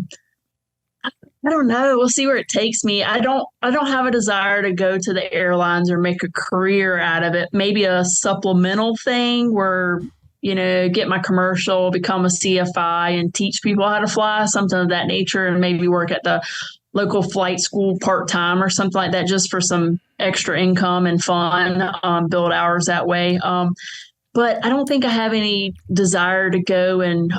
don't know. We'll see where it takes me. I don't have a desire to go to the airlines or make a career out of it. Maybe a supplemental thing where, get my commercial, become a CFI and teach people how to fly, something of that nature, and maybe work at the local flight school part-time or something like that, just for some extra income and fun, build hours that way. But I don't think I have any desire to go and,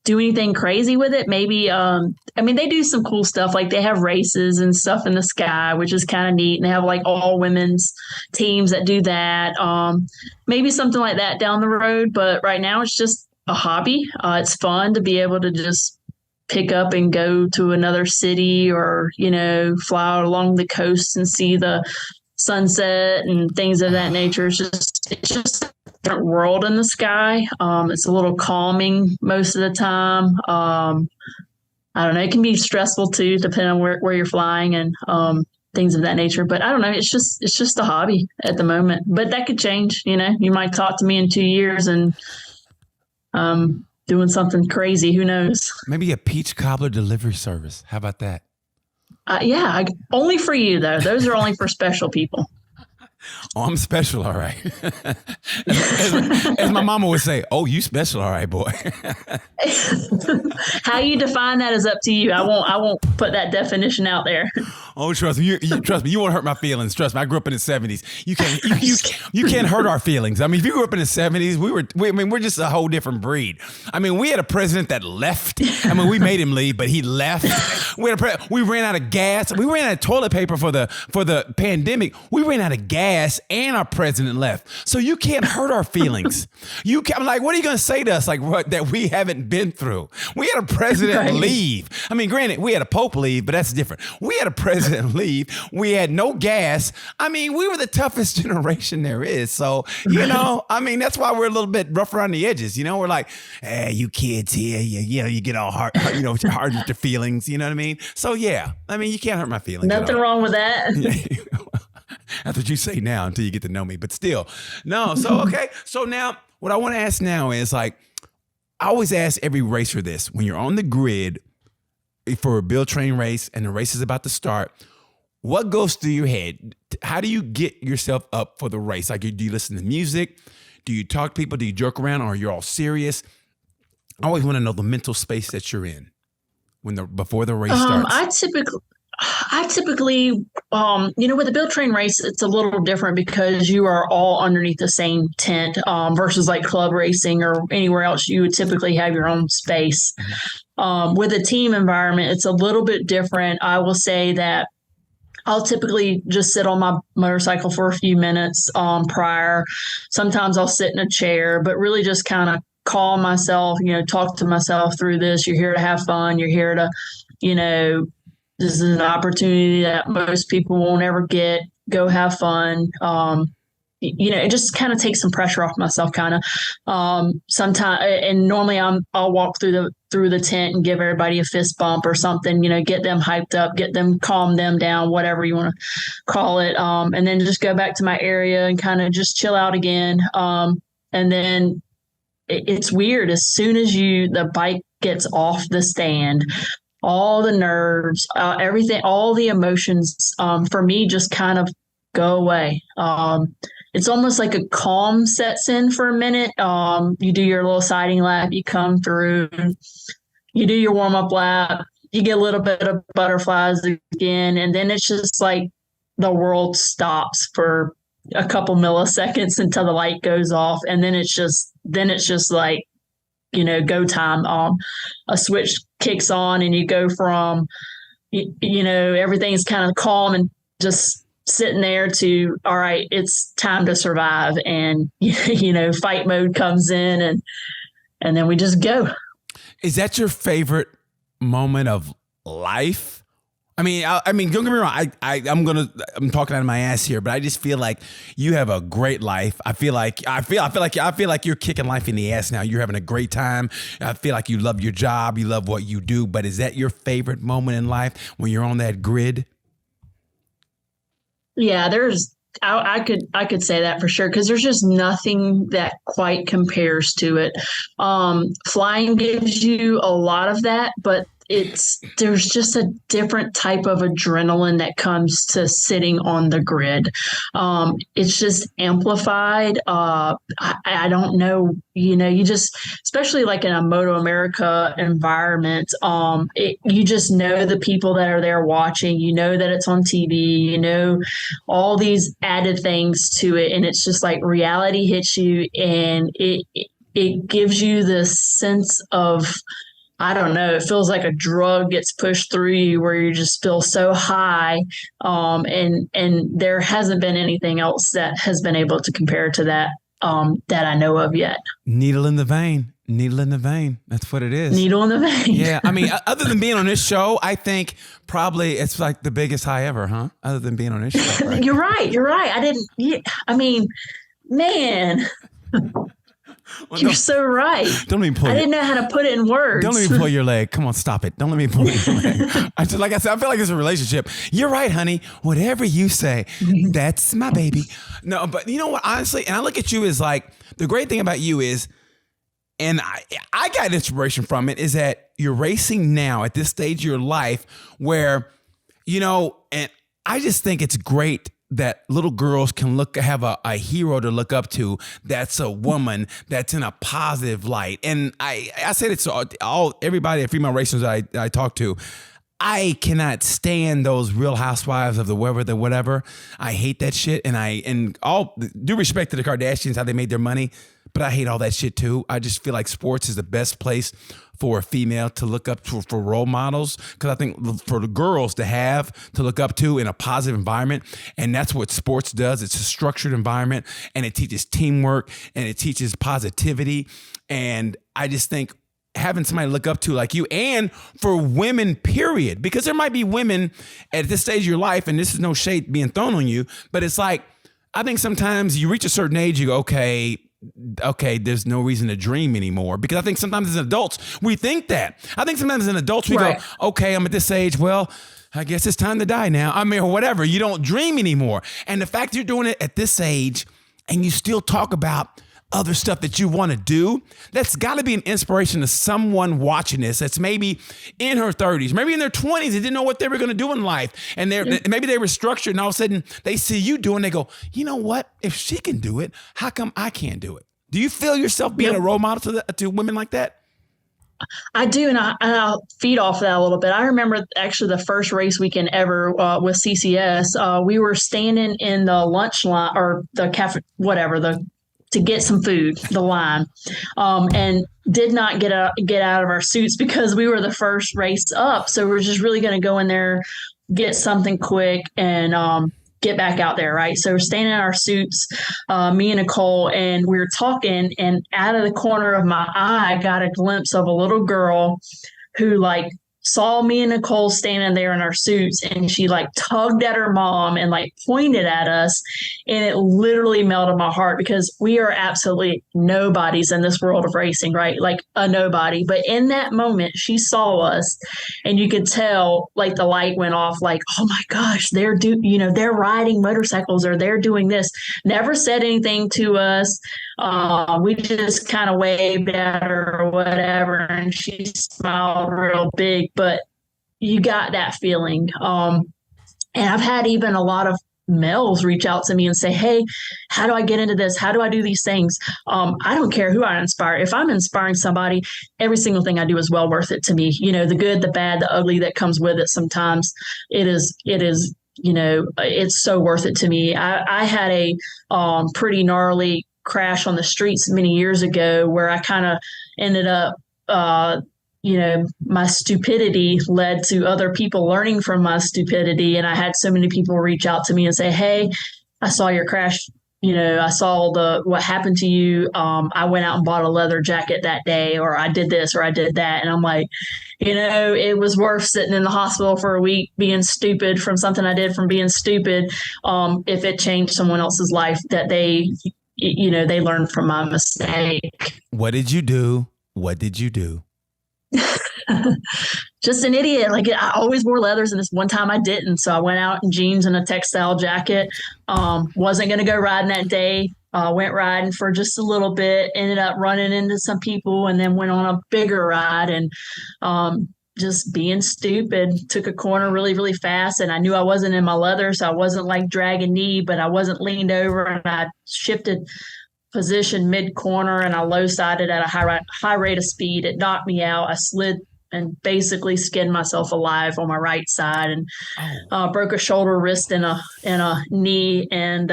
do anything crazy with it. Maybe, they do some cool stuff. Like they have races and stuff in the sky, which is kind of neat. And they have like all women's teams that do that. Maybe something like that down the road. But right now it's just a hobby. It's fun to be able to just pick up and go to another city or, fly along the coast and see the sunset and things of that nature. It's just a different world in the sky. It's a little calming most of the time. I don't know. It can be stressful too, depending on where you're flying and things of that nature. But I don't know. It's just a hobby at the moment. But that could change. You might talk to me in 2 years and doing something crazy. Who knows? Maybe a peach cobbler delivery service. How about that? Yeah, only for you though. Those are only for special people. Oh, I'm special, all right. as my mama would say, oh, you special, all right, boy. How you define that is up to you. I won't put that definition out there. Oh, trust me. Trust me. You won't hurt my feelings. Trust me. I grew up in the 70s. You can't hurt our feelings. I mean, if you grew up in the 70s, we're just a whole different breed. I mean, we had a president that left. I mean, we made him leave, but he left. We ran out of gas. We ran out of toilet paper for the pandemic. We ran out of gas and our president left. So you can't hurt our feelings. I'm like, what are you going to say to us? Like what, that we haven't been through? We had a president leave. I mean, granted, we had a pope leave, but that's different. We had a president leave. We had no gas. I mean, we were the toughest generation there is. So, I mean, that's why we're a little bit rough around the edges. We're like, hey, you kids here, you get all hard, hard with your feelings. You know what I mean? So yeah, I mean, you can't hurt my feelings. Nothing wrong with that. That's what you say now until you get to know me, but still, no. So, okay. So now what I want to ask now is like, I always ask every racer this: when you're on the grid for a Bill Train race and the race is about to start, what goes through your head? How do you get yourself up for the race? Like, do you listen to music? Do you talk to people? Do you joke around, or you're all serious? I always want to know the mental space that you're in before the race starts. I typically, with the Bill Train race, it's a little different because you are all underneath the same tent versus like club racing or anywhere else. You would typically have your own space. With a team environment, it's a little bit different. I will say that I'll typically just sit on my motorcycle for a few minutes prior. Sometimes I'll sit in a chair, but really just kind of calm myself, talk to myself through this. You're here to have fun. You're here to, this is an opportunity that most people won't ever get. Go have fun. It just kind of takes some pressure off myself, kind of. Sometimes, and normally I'll walk through the tent and give everybody a fist bump or something. Get them hyped up, calm them down, whatever you want to call it, and then just go back to my area and kind of just chill out again. And then it's weird. As soon as the bike gets off the stand, all the nerves, everything, all the emotions, for me just kind of go away. It's almost like a calm sets in for a minute. You do your little siding lap, you come through, you do your warm up lap, you get a little bit of butterflies again. And then it's just like the world stops for a couple milliseconds until the light goes off. And then it's just like, go time. A switch kicks on and you go from, everything's kind of calm and just sitting there to, all right, it's time to survive. And, fight mode comes in and then we just go. Is that your favorite moment of life? I mean, don't get me wrong. I'm talking out of my ass here, but I just feel like you have a great life. I feel like you're kicking life in the ass now. You're having a great time. I feel like you love your job. You love what you do. But is that your favorite moment in life when you're on that grid? Yeah, there's I could say that for sure because there's just nothing that quite compares to it. Flying gives you a lot of that, but there's just a different type of adrenaline that comes to sitting on the grid. It's just amplified. I don't know, you just, especially like in a Moto America environment, you just know the people that are there watching, that it's on TV, all these added things to it. And it's just like reality hits you and it gives you this sense of, I don't know. It feels like a drug gets pushed through you where you just feel so high. And there hasn't been anything else that has been able to compare to that, that I know of yet. Needle in the vein. Needle in the vein. That's what it is. Needle in the vein. Yeah. I mean, other than being on this show, I think probably it's like the biggest high ever, huh? Other than being on this show. Right? You're right. Man. Well, you're so right. Don't let me pull. I didn't know how to put it in words. Don't let me pull your leg. Come on, stop it. Don't let me pull your leg. Like I said, I feel like it's a relationship. You're right, honey. Whatever you say, that's my baby. No, but you know what? Honestly, and I look at you as like the great thing about you is, and I got inspiration from it, is that you're racing now at this stage of your life where, and I just think it's great that little girls can have a hero to look up to. That's a woman that's in a positive light. And I said it to everybody at female racers I talk to. I cannot stand those Real Housewives of the whatever. I hate that shit. And all due respect to the Kardashians, how they made their money, but I hate all that shit too. I just feel like sports is the best place for a female to look up to for role models. Because I think for the girls to look up to in a positive environment. And that's what sports does. It's a structured environment and it teaches teamwork and it teaches positivity. And I just think having somebody to look up to like you, and for women, period, because there might be women at this stage of your life, and this is no shade being thrown on you, but it's like, I think sometimes you reach a certain age, you go, okay, there's no reason to dream anymore. Because I think sometimes as adults, we think that. I think sometimes as adults, we go, okay, I'm at this age, well, I guess it's time to die now. I mean, or whatever. You don't dream anymore. And the fact you're doing it at this age and you still talk about other stuff that you want to do, that's got to be an inspiration to someone watching this that's maybe in her 30s, maybe in their 20s, they didn't know what they were going to do in life. And maybe they were structured and all of a sudden they see you doing, they go, you know what? If she can do it, how come I can't do it? Do you feel yourself being a role model to women like that? I do, and I'll feed off that a little bit. I remember actually the first race weekend ever with CCS. We were standing in the lunch line or the cafe, to get some food, the line, and did not get out of our suits because we were the first race up. So we're just really going to go in there, get something quick, and get back out there, right? So we're standing in our suits, me and Nicole, and we were talking, and out of the corner of my eye, I got a glimpse of a little girl who saw me and Nicole standing there in our suits, and she tugged at her mom and pointed at us, and it literally melted my heart because we are absolutely nobodies in this world of racing, right? Like a nobody. But in that moment, she saw us, and you could tell the light went off, oh my gosh, they're riding motorcycles or they're doing this. Never said anything to us. We just kind of waved at her or whatever, and she smiled real big, but you got that feeling. And I've had even a lot of males reach out to me and say, hey, how do I get into this? How do I do these things? I don't care who I inspire. If I'm inspiring somebody, every single thing I do is well worth it to me. The good, the bad, the ugly that comes with it. Sometimes it is, it's so worth it to me. I had a pretty gnarly crash on the streets many years ago where I kind of ended up, my stupidity led to other people learning from my stupidity. And I had so many people reach out to me and say, hey, I saw your crash. I saw what happened to you. I went out and bought a leather jacket that day, or I did this, or I did that. And I'm like, it was worth sitting in the hospital for a week being stupid from something I did from being stupid. If it changed someone else's life that they learned from my mistake. What did you do? What did you do? Just an idiot. Like I always wore leathers, and this one time I didn't. So I went out in jeans and a textile jacket. Wasn't going to go riding that day. Went riding for just a little bit, ended up running into some people, and then went on a bigger ride, and just being stupid, took a corner really, really fast. And I knew I wasn't in my leather, so I wasn't like dragging knee, but I wasn't leaned over, and I shifted position mid corner, and I low sided at a high rate of speed. It knocked me out. I slid and basically skinned myself alive on my right side, and broke a shoulder, wrist, and a knee, and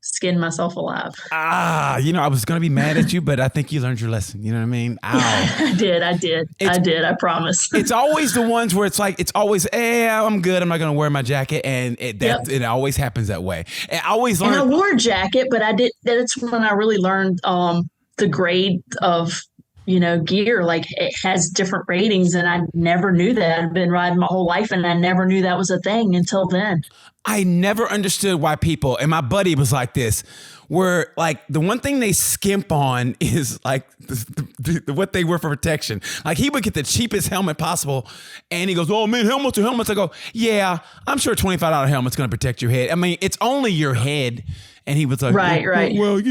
skinned myself alive. I was going to be mad at you, but I think you learned your lesson. You know what I mean? Ow. I did. I promise. It's always the ones where it's like, it's always, I'm good. I'm not going to wear my jacket. And it always happens that way. And I always learned. And I wore a jacket, but that's when I really learned the grade of, gear. Like it has different ratings, and I never knew that. I've been riding my whole life, and I never knew that was a thing until then. I never understood why people, and my buddy was like this, where like the one thing they skimp on is like what they wear for protection. Like he would get the cheapest helmet possible, and he goes, "Oh man, helmets are helmets." I go, "Yeah, I'm sure $25 helmet's going to protect your head. I mean, it's only your head." And he was like, right. Well,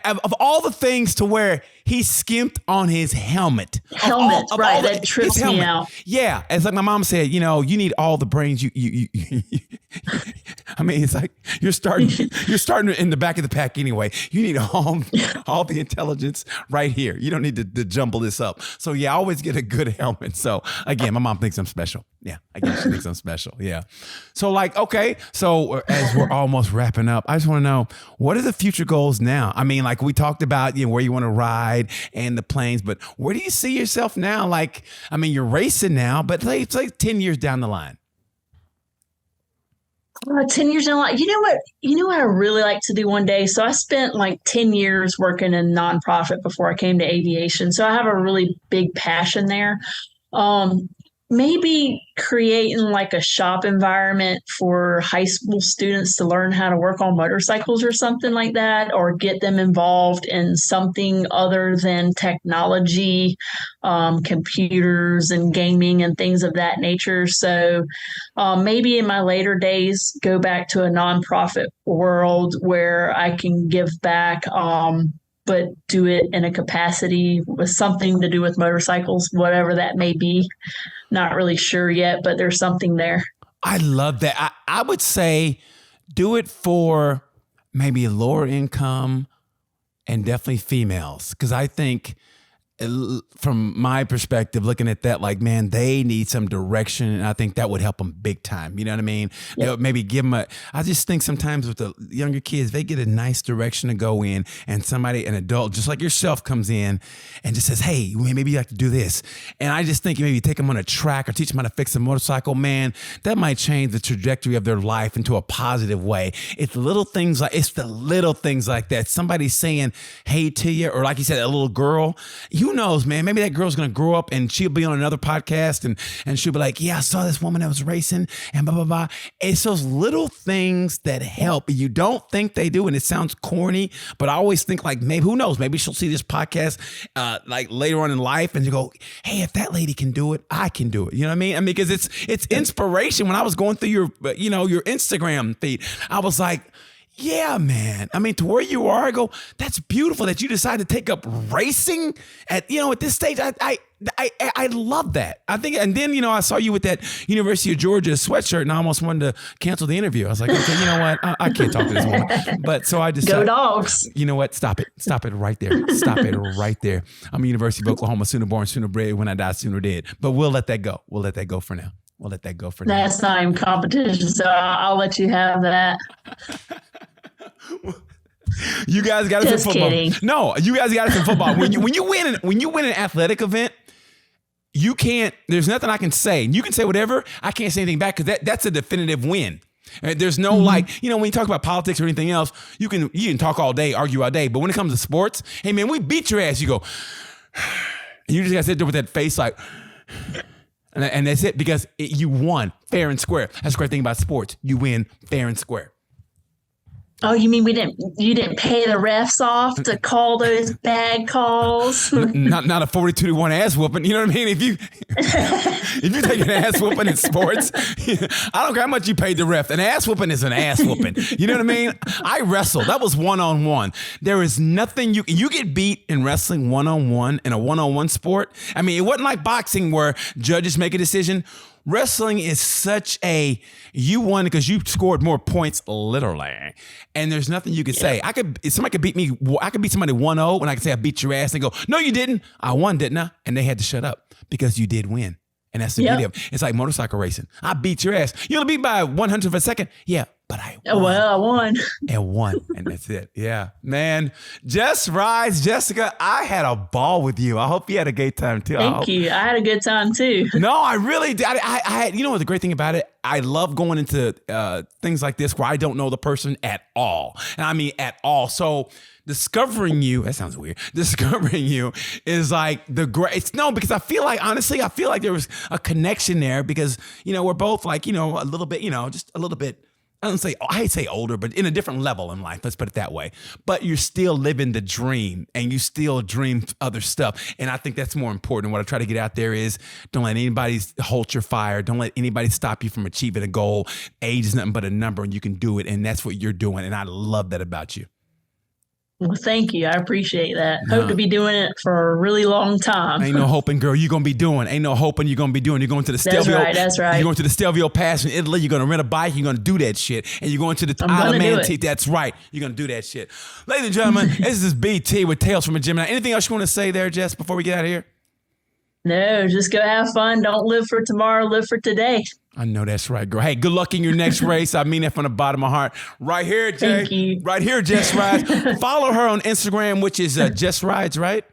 of all the things to wear, he skimped on his helmet. That trips me out. Yeah. It's like my mom said, you need all the brains. You I mean, it's like you're starting in the back of the pack anyway. You need all the intelligence right here. You don't need to jumble this up. So yeah, I always get a good helmet. So again, my mom thinks I'm special. Yeah, I guess she thinks I'm special. Yeah. So like, okay. So as we're almost wrapping up, I just want to know, what are the future goals now? I mean, like we talked about, where you want to ride and the planes, but where do you see yourself now? Like, I mean, you're racing now, but it's like 10 years down the line. 10 years down the line. You know what I really like to do one day? So I spent like 10 years working in nonprofit before I came to aviation. So I have a really big passion there. Maybe creating like a shop environment for high school students to learn how to work on motorcycles or something like that, or get them involved in something other than technology, computers and gaming and things of that nature. So maybe in my later days, go back to a nonprofit world where I can give back, but do it in a capacity with something to do with motorcycles, whatever that may be. Not really sure yet, but there's something there. I love that. I would say do it for maybe lower income and definitely females. Because I think from my perspective, looking at that, like, man, they need some direction. And I think that would help them big time. You know what I mean? Yep. Maybe give them I just think sometimes with the younger kids, they get a nice direction to go in, and an adult, just like yourself, comes in and just says, hey, maybe you like to do this. And I just think maybe take them on a track or teach them how to fix a motorcycle, man, that might change the trajectory of their life into a positive way. It's the little things like that. Somebody saying, hey to you, or like you said, a little girl, who knows, man? Maybe that girl's going to grow up and she'll be on another podcast and she'll be like, yeah, I saw this woman that was racing and blah, blah, blah. It's those little things that help. You don't think they do. And it sounds corny, but I always think like, maybe, who knows? Maybe she'll see this podcast like later on in life and you go, hey, if that lady can do it, I can do it. You know what I mean? Because it's inspiration. When I was going through your Instagram feed, I was like, yeah, man. I mean, to where you are, I go, that's beautiful that you decided to take up racing at this stage. I love that. I think, and then, I saw you with that University of Georgia sweatshirt and I almost wanted to cancel the interview. I was like, okay, you know what? I can't talk to this woman. But so I decided, go Dogs. You know what? Stop it right there. Stop it right there. I'm a University of Oklahoma, sooner born, sooner bred. When I die, sooner dead. But we'll let that go. We'll let that go for now. That's not even competition, so I'll let you have that. You guys got us in football. Kidding. No, you guys got us in football. When you win an athletic event, you can't. There's nothing I can say. You can say whatever. I can't say anything back because that's a definitive win. There's no when you talk about politics or anything else, you can talk all day, argue all day. But when it comes to sports, hey man, we beat your ass. You go, and you just got to sit there with that face like. And that's it, because you won fair and square. That's the great thing about sports. You win fair and square. Oh, you mean you didn't pay the refs off to call those bad calls? Not a 42-1 ass whooping. You know what I mean? If you if you take an ass whooping in sports, I don't care how much you paid the ref. An ass whooping is an ass whooping. You know what I mean? I wrestled. That was one-on-one. There is nothing you get beat in wrestling one-on-one in a one-on-one sport. I mean, it wasn't like boxing where judges make a decision. Wrestling is such a, you won because you scored more points, literally. And there's nothing you can say. If somebody could beat me, I could beat somebody 1-0 and I could say I beat your ass and go, no, you didn't. I won, didn't I? And they had to shut up because you did win. And that's the beauty of it. It's like motorcycle racing. I beat your ass. You only beat by 100th of a second. Yeah, but I won. Well, I won. And won. And that's it. Yeah. Man, Just Rides, Jessica, I had a ball with you. I hope you had a great time too. Thank you. I had a good time too. No, I really did. I had, you know what the great thing about it? I love going into things like this where I don't know the person at all. And I mean at all. So discovering you, that sounds weird. Discovering you is like the great. No, because I feel like, honestly, I feel like there was a connection there because, you know, we're both like, you know, a little bit, you know, just a little bit. I hate to say older, but in a different level in life. Let's put it that way. But you're still living the dream and you still dream other stuff. And I think that's more important. What I try to get out there is don't let anybody hold your fire. Don't let anybody stop you from achieving a goal. Age is nothing but a number and you can do it. And that's what you're doing. And I love that about you. Well, thank you. I appreciate that. Hope to be doing it for a really long time. Ain't no hoping, girl. You're going to be doing. Ain't no hoping you're going to be doing. You're going to the Stelvio. That's right. You're going to the Stelvio Pass in Italy. You're going to rent a bike. You're going to do that shit. And you're going to the Isle of Man. That's right. You're going to do that shit. Ladies and gentlemen, this is BT with Tales from a Gemini. Anything else you want to say there, Jess, before we get out of here? No, just go have fun. Don't live for tomorrow. Live for today. I know that's right, girl. Hey, good luck in your next race. I mean that from the bottom of my heart. Right here, Jay. Thank you. Right here, Jess Rides. Follow her on Instagram, which is Jess Rides, right?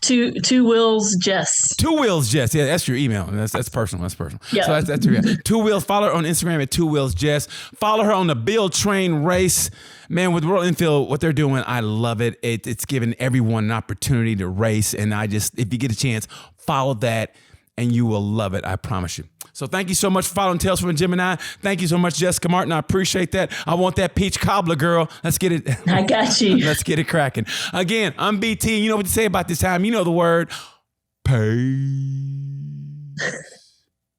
Two Wheels Jess. 2 Wheels Jess. Yeah, that's your email. That's personal. That's personal. Yeah. So that's your 2 Wheels. Follow her on Instagram at 2 Wheels Jess. Follow her on the Bill Train Race. Man, with Royal Enfield, what they're doing, I love it. It's giving everyone an opportunity to race. And if you get a chance, follow that and you will love it. I promise you. So thank you so much for following Tales from a Gemini. Thank you so much, Jessica Martin. I appreciate that. I want that peach cobbler, girl. Let's get it. I got you. Let's get it cracking. Again, I'm BT. You know what to say about this time. You know the word. Pay.